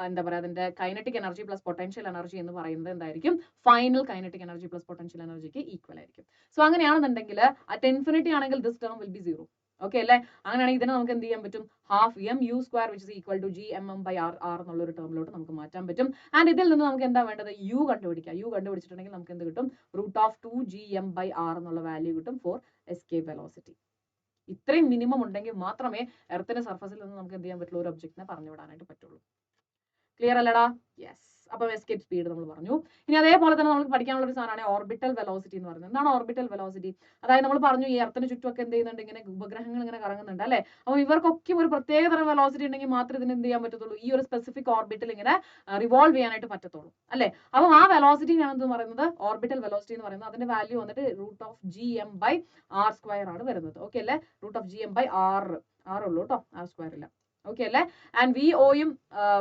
എന്താ പറയുക, അതിന്റെ kinetic energy plus potential energy എന്ന് പറയുന്നത് എന്തായിരിക്കും? Final kinetic energy plus potential എനർജിക്ക് ഈക്വൽ ആയിരിക്കും. സോ അങ്ങനെയാണെന്നുണ്ടെങ്കിൽ അറ്റ് ഇൻഫിനിറ്റി ആണെങ്കിൽ this term will be 0. Okay അല്ലേ? അങ്ങനെയാണെങ്കിൽ ഇതിനെ നമുക്ക് എന്ത് ചെയ്യാൻ പറ്റും? Half mu² which is equal to gmm/r എന്നുള്ള ഒരു ടേമിലോട്ട് നമുക്ക് മാറ്റാൻ പറ്റും. ആൻഡ് ഇതിൽ നിന്ന് നമുക്ക് എന്താ വേണ്ടത്? u കണ്ടുപിടിക്കാം. u കണ്ടുപിടിച്ചിട്ടുണ്ടെങ്കിൽ നമുക്ക് എന്ത് കിട്ടും? √2gm/r എന്നുള്ള വാല്യൂ കിട്ടും ഫോർ എസ്കേപ്പ് വെലോസിറ്റി. ഇത്രയും മിനിമം ഉണ്ടെങ്കിൽ മാത്രമേ എർത്തിന്റെ സർഫസിൽ നിന്ന് നമുക്ക് എന്ത് ചെയ്യാൻ പറ്റുള്ളൂ? ഒരു ഒബ്ജക്റ്റിനെ പറഞ്ഞു വിടാനായിട്ട് പറ്റുള്ളൂ. ക്ലിയർ അല്ലടാ? യെസ്. അപ്പൊ എസ്കേപ്പ് സ്പീഡ് നമ്മൾ പറഞ്ഞു. ഇനി അതേപോലെ തന്നെ നമുക്ക് പഠിക്കാനുള്ള ഒരു സാധനമാണ് ഓർബിറ്റൽ വെലോസിറ്റി എന്ന് പറയുന്നത്. എന്താണ് ഓർബിറ്റൽ വെലോസിറ്റി? അതായത് നമ്മൾ പറഞ്ഞു ഈ എർത്തിന് ചുറ്റുമൊക്കെ എന്ത് ചെയ്യുന്നുണ്ട്? ഇങ്ങനെ ഉപഗ്രഹങ്ങൾ ഇങ്ങനെ കറങ്ങുന്നുണ്ട് അല്ലെ. അപ്പോൾ ഇവർക്കൊക്കെ ഒരു പ്രത്യേക തരം വെലോസിറ്റി ഉണ്ടെങ്കിൽ മാത്രമേ ഇതിന് എന്ത് ചെയ്യാൻ പറ്റത്തുള്ളൂ? ഈ ഒരു സ്പെസിഫിക് ഓർബിറ്റിൽ ഇങ്ങനെ റിവോൾവ് ചെയ്യാനായിട്ട് പറ്റത്തുള്ളൂ അല്ലെ. അപ്പോൾ ആ വെലോസിറ്റി ആണെന്ന് പറയുന്നത് ഓർബിറ്റൽ വെലോസിറ്റി എന്ന് പറയുന്നത്. അതിന്റെ വാല്യൂ വന്നിട്ട് √gm/r² ആണ് വരുന്നത്. ഓക്കെ അല്ലേ? √gm/r ഉള്ളൂ കേട്ടോ, r² ഇല്ല. ഓക്കെ അല്ലേ? ആൻഡ് VOയും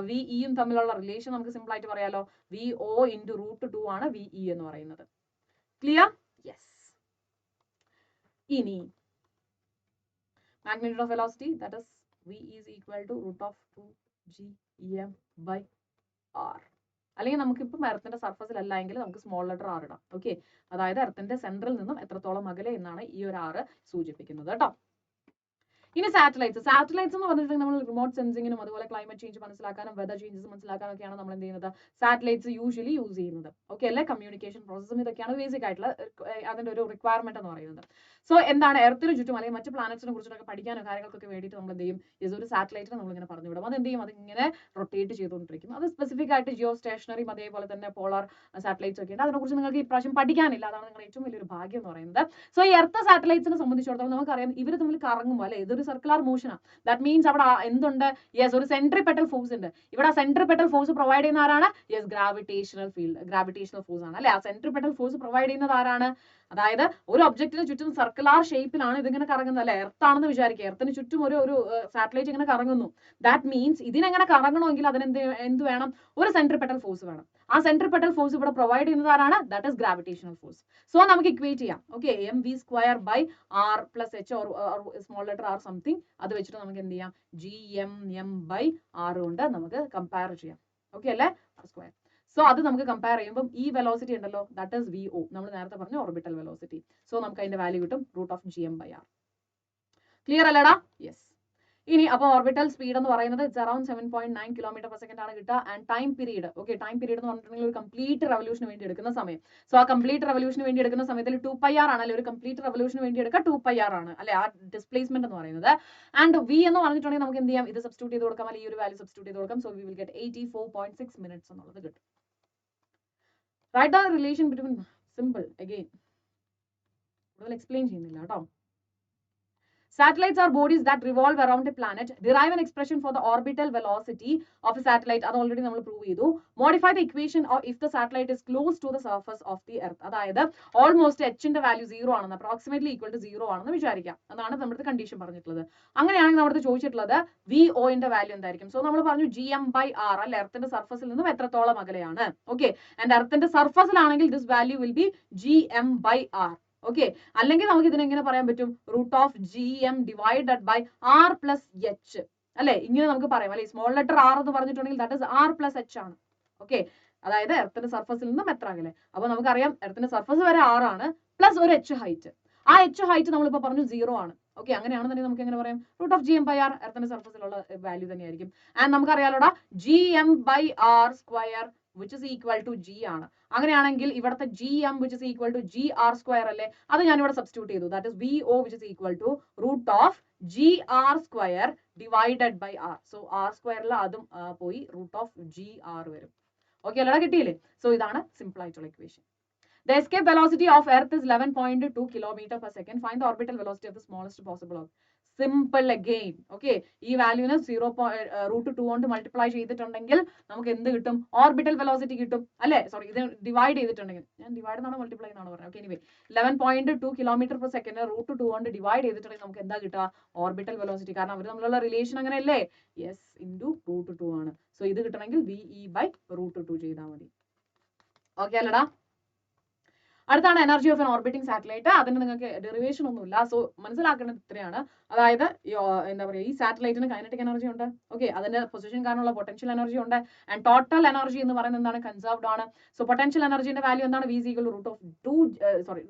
VEയും തമ്മിലുള്ള റിലേഷൻ നമുക്ക് സിമ്പിൾ ആയിട്ട് പറയാലോ. VO × √2 ആണ് VE എന്ന് പറയുന്നത്. ക്ലിയർ? യെസ്. ഇനി magnitude of velocity, that is V is equal to √2gm/r. അല്ലെങ്കിൽ നമുക്കിപ്പം എർത്തിന്റെ സർഫസിൽ അല്ല എങ്കിൽ നമുക്ക് സ്മോൾ ലെറ്റർ r ഇടാം. ഓക്കെ, അതായത് എർത്തിന്റെ സെൻട്രൽ നിന്നും എത്രത്തോളം അകലെ എന്നാണ് ഈ ഒരു r സൂചിപ്പിക്കുന്നത് കേട്ടോ. ഇനി സാറ്റലൈറ്റ്സ് എന്ന് പറഞ്ഞിട്ടുണ്ടെങ്കിൽ നമ്മൾ റിമോട്ട് സെൻസിങ്ങിനും അതുപോലെ ക്ലൈമറ്റ് ചേഞ്ച് മനസ്സിലാക്കാനും വെതർ ചേഞ്ചസ് മനസ്സിലാക്കാനൊക്കെയാണ് നമ്മൾ എന്ത് ചെയ്യുന്നത്? സാറ്റലൈറ്റ്സ് യൂഷ്വലി യൂസ് ചെയ്യുന്നത്. ഓക്കെ അല്ലേ? കമ്മ്യൂണിക്കേഷൻ പ്രോസസ്സും ഇതൊക്കെയാണ് ബേസിക് ആയിട്ടുള്ള അതിന്റെ ഒരു റിക്വയർമെന്റ് എന്ന് പറയുന്നത്. സോ എന്താണ് എർത്തിന് ചുറ്റും അല്ലെങ്കിൽ മറ്റ് പ്ലാനറ്റ്സിനെ കുറിച്ചൊക്കെ പഠിക്കാനോ കാര്യങ്ങൾക്കൊക്കെ വേണ്ടിയിട്ട് നമ്മൾ എന്ത് ചെയ്യും? ഒരു സാറ്റലൈറ്റിനെ നമ്മളിങ്ങനെ പറഞ്ഞു വിടും. അത് എന്ത് ചെയ്യും? അതിങ്ങനെ റൊട്ടേറ്റ് ചെയ്തുകൊണ്ടിരിക്കും. അത് സ്പെസിഫിക് ആയിട്ട് ജിയോ സ്റ്റേഷനറിയും അതേപോലെ തന്നെ പോളാർ സാറ്റലൈറ്റ്സ് ഒക്കെ ഉണ്ട്. അതിനെക്കുറിച്ച് നിങ്ങൾക്ക് ഇപ്രാവശ്യം പഠിക്കാനില്ല. അതാണ് നിങ്ങളുടെ ഏറ്റവും വലിയൊരു ഭാഗ്യം എന്ന് പറയുന്നത്. സോ ഈ എർത്ത് സാറ്റലൈറ്റ്സിനെ സംബന്ധിച്ചിടത്തോളം നമുക്കറിയാം ഇവർ തമ്മിൽ കറങ്ങുമ്പോൾ അല്ലെ, ഇതൊരു സർക്കുലർ മോഷൻ ആണ്. ദാറ്റ് മീൻസ് അവിടെ എന്തുണ്ട്? യെസ്, ഒരു സെൻട്രിപെറ്റൽ ഫോഴ്സ് ഉണ്ട്. ഇവിടെ ആ സെൻട്രിപെറ്റൽ ഫോഴ്സ് പ്രൊവൈഡ് ചെയ്യുന്ന ആരാണ്? യെസ്, ഗ്രാവിറ്റേഷണൽ ഫോഴ്സ് ആണ് അല്ലെ. ആ സെൻട്രിപെറ്റൽ ഫോഴ്സ് പ്രൊവൈഡ് ചെയ്യുന്നത് ആരാണ്? അതായത് ഒരു ഒബ്ജക്റ്റിന് ചുറ്റും സർക്കുലർ ഷേപ്പിലാണ് ഇതിങ്ങനെ കറങ്ങുന്നത് അല്ലെ. എർത്ത് ആണെന്ന് വിചാരിക്കുക. എർത്തിന് ചുറ്റും ഒരു സാറ്റലൈറ്റ് ഇങ്ങനെ കറങ്ങുന്നു. ദാറ്റ് മീൻസ് ഇതിനെങ്ങനെ കറങ്ങണമെങ്കിൽ അതിന് എന്ത് വേണം? ഒരു സെൻട്രിപെറ്റൽ ഫോഴ്സ് വേണം. ആ സെൻട്രിപെറ്റൽ ഫോഴ്സ് ഇവിടെ പ്രൊവൈഡ് ചെയ്യുന്നത് ആരാണ്? That is gravitational force. So നമുക്ക് ഇക്വേറ്റ് ചെയ്യാം. Okay, mv²/r + h small letter r something, അത് വെച്ചിട്ട് നമുക്ക് എന്ത് ചെയ്യാം? gmm/r കൊണ്ട് നമുക്ക് കമ്പയർ ചെയ്യാം. ഓക്കെ അല്ലേ? r². സോ അത് നമുക്ക് കമ്പയർ ചെയ്യുമ്പോൾ ഈ വെലോസിറ്റി ഉണ്ടല്ലോ, ദാറ്റ് ഇസ് VO. നമ്മൾ നേരത്തെ പറഞ്ഞ ഓർബിറ്റൽ വെലോസിറ്റി. സോ നമുക്ക് അതിന്റെ വാല്യൂ കിട്ടും √gm/r. ക്ലിയർ അല്ലേടാ? യെസ്. ഇനി അപ്പോൾ ഓർബിറ്റൽ സ്പീഡ് എന്ന് പറയുന്നത് ഇറ്റ്സ് അറൌണ്ട് 7.9 km/s ആണ് കിട്ടുക. And time period, okay, time period എന്ന് പറഞ്ഞിട്ടുണ്ടെങ്കിൽ ഒരു കംപ്ലീറ്റ് റെവല്യൂഷന് വേണ്ടി എടുക്കുന്ന സമയം. സോ ആ കംപ്ലീറ്റ് റെവല്യൂഷന് വേണ്ടി എടുക്കുന്ന സമയത്തിൽ 2πr ആണ് അല്ലെ. ഒരു കംപ്ലീറ്റ് റെവല്യൂഷന് വേണ്ടി എടുക്കുക 2πr ആണ് അല്ലെ ആ ഡിസ്പ്ലേസ്മെന്റ് എന്ന് പറയുന്നത്. ആൻഡ് V എന്ന് പറഞ്ഞിട്ടുണ്ടെങ്കിൽ നമുക്ക് എന്ത് ചെയ്യാം? ഇത് സബ്സ്റ്റിറ്റ്യൂട്ട് ചെയ്ത് കൊടുക്കാം അല്ലെങ്കിൽ ഈ ഒരു വാല്യൂ സബ്സ്റ്റിറ്റ്യൂട്ട് ചെയ്ത് കൊടുക്കാം. So we will get 84.6 minutes എന്നുള്ളത് കിട്ടും. Write the relation between, simple again, കൂടുതൽ എക്സ്പ്ലെയിൻ ചെയ്യുന്നില്ല കേട്ടോ. Satellites are bodies that revolve around a planet. Derive an expression for the orbital velocity of a satellite. അത് already നമ്മൾ prove ചെയ്തു. Modify the equation if the satellite is close to the surface of the earth. അതായത് almost എച്ചിന്റെ value 0 ആണെന്ന്, approximately equal to 0 ആണെന്ന് വിചാരിക്കാം. അതാണ് നമ്മുടെ condition പറഞ്ഞിട്ടുള്ളത്. അങ്ങനെയാണെങ്കിൽ നമ്മുടെ ചോദിച്ചിട്ടുള്ളത് VO വാല്യൂ എന്തായിരിക്കും? സോ നമ്മൾ പറഞ്ഞു gm/r അല്ലെ, എർത്തിന്റെ സർഫസിൽ നിന്നും എത്രത്തോളം അകലെയാണ്. ഓക്കെ, ആൻഡ് എർത്തിന്റെ സർഫസിലാണെങ്കിൽ this value will be gm/r. Okay, അല്ലെങ്കിൽ നമുക്ക് ഇതിനെ എങ്ങനെ പറയാൻ പറ്റും? √gm / r + h അല്ലെ, ഇങ്ങനെ നമുക്ക് പറയാം അല്ലെ. സ്മോൾ ലെറ്റർ r എന്ന് പറഞ്ഞിട്ടുണ്ടെങ്കിൽ ദാറ്റ് ഇസ് r + h ആണ്. ഓക്കെ, അതായത് എർത്തിന്റെ സർഫസിൽ നിന്നും എത്ര അകലെ. അപ്പൊ നമുക്കറിയാം എർത്തിന്റെ സർഫസ് വരെ 6 ആണ്, പ്ലസ് ഒരു h ഹൈറ്റ്. ആ h ഹൈറ്റ് നമ്മളിപ്പോ പറഞ്ഞു 0 ആണ്. ഓക്കെ, അങ്ങനെയാണെന്നുണ്ടെങ്കിൽ നമുക്ക് എങ്ങനെ പറയാം, റൂട്ട് ഓഫ് gm/r എർത്തിന്റെ സർഫസിലുള്ള വാല്യൂ തന്നെയായിരിക്കും. ആൻഡ് നമുക്കറിയാലോടാ gm/r² which is equal to g ആണ്. അങ്ങനെയാണെങ്കിൽ ഇവിടുത്തെ gm which is equal to gr² അല്ലേ, അത് ഞാൻ ഇവിടെ സബ്സ്റ്റിറ്റ്യൂട്ട് ചെയ്തു. That is vo which is equal to root of gr² divided by r. So r² അതും പോയി root of gr വരും. ഓക്കെ അല്ലടാ, കിട്ടിയില്ലേ? സോ ഇതാണ് സിമ്പിൾ ആയിട്ടുള്ള equation. The escape velocity of Earth is 11.2 km/s. Find the orbital velocity of the smallest possible object. Simple again. Okay, ഈ വാല്യൂനെ √2 കൊണ്ട് multiply ചെയ്തിട്ടുണ്ടെങ്കിൽ നമുക്ക് എന്ത് കിട്ടും? ഓർബിറ്റൽ വെലോസിറ്റി കിട്ടും അല്ലേ? സോറി, ഇത് ഡിവൈഡ് ചെയ്തിട്ടുണ്ടെങ്കിൽ, ഞാൻ ഡിവൈഡ് എന്നാണ് മൾട്ടിപ്ലൈ എന്നാണ് പറഞ്ഞത്. ഓക്കെ, എനിവേ 11.2 km/s √2 കൊണ്ട് ഡിവൈഡ് ചെയ്തിട്ടുണ്ടെങ്കിൽ നമുക്ക് എന്താ കിട്ടുക? Orbital velocity. കാരണം അവർ തമ്മിലുള്ള റിലേഷൻ അങ്ങനെയല്ലേ? യെസ്, ഇൻറ്റു √2 ആണ്. സോ ഇത് കിട്ടണമെങ്കിൽ VE/√2 ചെയ്താൽ മതി. ഓക്കെ അല്ലടാ? അടുത്താണ് energy of N orbiting satellite. അതിന് നിങ്ങൾക്ക് ഡെറിവേഷൻ ഒന്നുമില്ല. സോ മനസ്സിലാക്കേണ്ടത് ഇത്രയാണ്. അതായത് എന്താ പറയുക, ഈ സാറ്റലൈറ്റിന് കൈനറ്റിക് എനർജി ഉണ്ട്. ഓക്കെ, അതിന്റെ പൊസിഷൻ കാരണമുള്ള പൊട്ടൻഷ്യൽ എനർജി ഉണ്ട്. ആൻഡ് ടോട്ടൽ എനർജി എന്ന് പറയുന്നത് എന്താണ്? കൺസർവ്ഡ് ആണ്. സോ പൊട്ടൻഷ്യൽ എനർജിന്റെ വാല്യൂ എന്താണ്? V =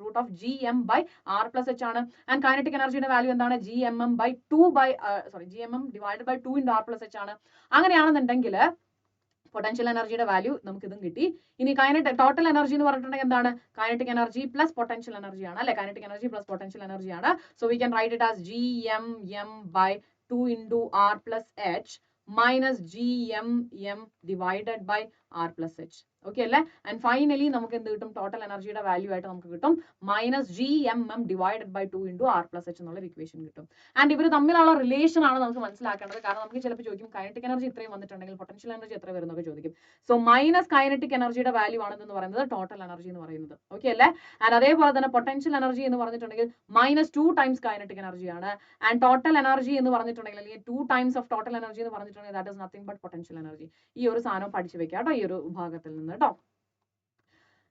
root of gm/r+h ആണ്. ആൻഡ് കൈനറ്റിക് എനർജിയുടെ വാല്യൂ എന്താണ്? gmm divided by 2 into r+h ആണ്. അങ്ങനെയാണെന്നുണ്ടെങ്കിൽ പൊട്ടൻഷ്യൽ എനർജിയുടെ വാല്യൂ നമുക്ക് ഇതും കിട്ടി. ഇനി ടോട്ടൽ എനർജി എന്ന് പറഞ്ഞിട്ടുണ്ടെങ്കിൽ എന്താണ്? Kinetic energy plus potential energy ആണ് അല്ലെ? Kinetic energy plus potential energy ആണ്. So we can write it as gmm/2 into r+h minus gmm divided by r+h. Okay അല്ലേ? ആൻഡ് ഫൈനലി നമുക്ക് എന്ത് കിട്ടും? ടോട്ടൽ എനർജിയുടെ വാല്യൂ ആയിട്ട് നമുക്ക് കിട്ടും -gmm divided by 2 into r+h എന്നുള്ള ഇക്വേഷൻ കിട്ടും. ആൻഡ് ഇവർ തമ്മിലുള്ള റിലേഷൻ ആണ് നമുക്ക് മനസ്സിലാക്കേണ്ടത്. കാരണം നമുക്ക് ചിലപ്പോൾ ചോദിക്കും കൈനറ്റിക് എനർജി ഇത്രയും വന്നിട്ടുണ്ടെങ്കിൽ പൊട്ടൻഷ്യൽ എനർജി എത്ര വരുന്നൊക്കെ ചോദിക്കും. സോ മൈനസ് കൈനറ്റിക് എനർജിയുടെ വാല്യൂ ആണെന്ന് പറയുന്നത് ടോട്ടൽ എനർജി എന്ന് പറയുന്നത്. ഓക്കെ അല്ലേ? ആൻഡ് അതേപോലെ തന്നെ പൊട്ടൻഷ്യൽ എനർജി എന്ന് പറഞ്ഞിട്ടുണ്ടെങ്കിൽ -2 ടൈംസ് കൈനറ്റിക് എനർജി ആണ്. ആൻഡ് ടോട്ടൽ എനർജി എന്ന് പറഞ്ഞിട്ടുണ്ടെങ്കിൽ അല്ലെങ്കിൽ 2 ടൈംസ് ഓഫ് ടോട്ടൽ എനർജി എന്ന് പറഞ്ഞിട്ടുണ്ടെങ്കിൽ that is nothing but potential energy. ഈ ഒരു സാധനം പഠിച്ചു വെക്കാം കേട്ടോ, ഈ ഒരു ഭാഗത്തിൽ നിന്ന് കേട്ടോ.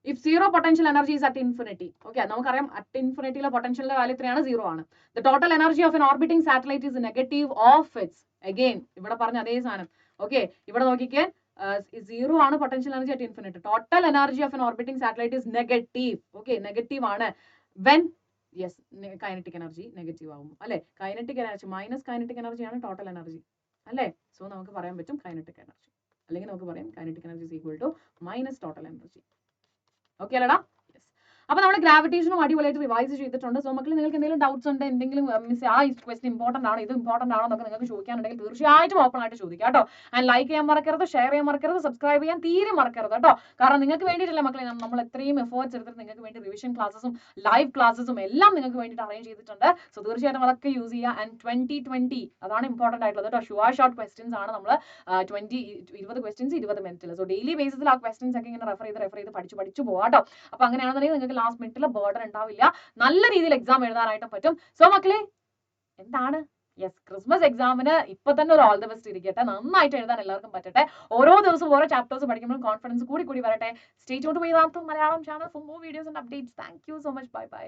If zero potential energy is at infinity, okay, നമുക്കറിയാം at infinity ലെ പൊട്ടൻഷ്യലിന്റെ വാല്യൂ എത്രയാണ്? 0 ആണ്. The total energy of an orbiting satellite is negative of its. Again, ഇവിടെ പറഞ്ഞ അതേ സാധനം. ഓക്കെ, ഇവിടെ നോക്കിക്കേ, 0 ആണ് potential energy at infinity. Total energy of an orbiting satellite is negative. Okay, negative ആണ്. When yes, kinetic energy negative ആവും അല്ലെ? Kinetic energy minus kinetic energy ആണ് ടോട്ടൽ എനർജി അല്ലേ? സോ നമുക്ക് പറയാൻ പറ്റും കൈനറ്റിക് എനർജി, അല്ലെങ്കിൽ നമുക്ക് പറയാം kinetic energy is equal to minus total energy. Okay അല്ലടാ? യെസ്. അപ്പൊ നമ്മൾ ഗ്രാവിറ്റേഷനും അടിപൊളിയായിട്ട് റിവൈസ് ചെയ്തിട്ടുണ്ട്. സോ മക്കൾ നിങ്ങൾക്ക് എന്തെങ്കിലും ഡൗട്ട്സ് ഉണ്ട്, എന്തെങ്കിലും മിസ് ആ ക്വസ്റ്റൻ ഇമ്പോർട്ടന്റ് ആണോ, ഇത് ഇമ്പോർട്ടന്റ് ആണോ എന്നൊക്കെ നിങ്ങൾക്ക് ചോദിക്കാനുണ്ടെങ്കിൽ തീർച്ചയായിട്ടും ഓപ്പൺ ആയിട്ട് ചോദിക്കാം കേട്ടോ. ആൻഡ് ലൈക്ക് ചെയ്യാൻ മറക്കരുത്, ഷെയർ ചെയ്യാൻ മറക്കരുത്, സബ്സ്ക്രൈബ് ചെയ്യാൻ തീരെ മറക്കരുത് കേട്ടോ. കാരണം നിങ്ങൾക്ക് വേണ്ടിയിട്ടല്ലേ മക്കളെ നമ്മൾ എത്രയും എഫേർട്സ് എടുത്തിട്ട് നിങ്ങൾക്ക് വേണ്ടി റിവിഷൻ ക്ലാസ്സും ലൈവ് ക്ലാസ്സും എല്ലാം നിങ്ങൾക്ക് വേണ്ടിയിട്ട് അറേഞ്ച് ചെയ്തിട്ടുണ്ട്. സോ തീർച്ചയായിട്ടും അതൊക്കെ യൂസ് ചെയ്യുക. ആൻഡ് 2020 അതാണ് ഇമ്പോർട്ടന്റ് ആയിട്ടുള്ളത് കേട്ടോ. ഷോർട്ട് ക്വസ്റ്റൻസ് ആണ് നമ്മൾ 20 ക്വസ്റ്റൻസ് 20 മിനിറ്റിൽ. സോ ഡെയിലി ബേസിസിൽ ആ ക്വസ്റ്റൻസ് ഒക്കെ ഇങ്ങനെ റെഫർ ചെയ്ത് പഠിച്ചു പോകാം കേട്ടോ. അപ്പൊ അങ്ങനെയാണെന്നുണ്ടെങ്കിൽ നിങ്ങൾക്ക് ലാസ്റ്റ് മിനിറ്റിൽ ബർഡൻ ഉണ്ടാവില്ല, നല്ല രീതിയിൽ എക്സാം എഴുതാനായിട്ടും പറ്റും. സോ മക്കളെ എന്താണ്, യെസ്, ക്രിസ്മസ് എക്സാമിന് ഇപ്പൊ തന്നെ ഒരു ഓൾ ദ ബെസ്റ്റ് ഇരിക്കട്ടെ, നന്നായിട്ട് എഴുതാൻ എല്ലാവർക്കും പറ്റട്ടെ. ഓരോ ദിവസവും ഓരോ ചാപ്റ്റേഴ്സ് പഠിക്കുമ്പോൾ കോൺഫിഡൻസ് കൂടി വരട്ടെ. Stay tuned to Vedantu Malayalam channel for more videos and updates. Thank you so much. Bye by.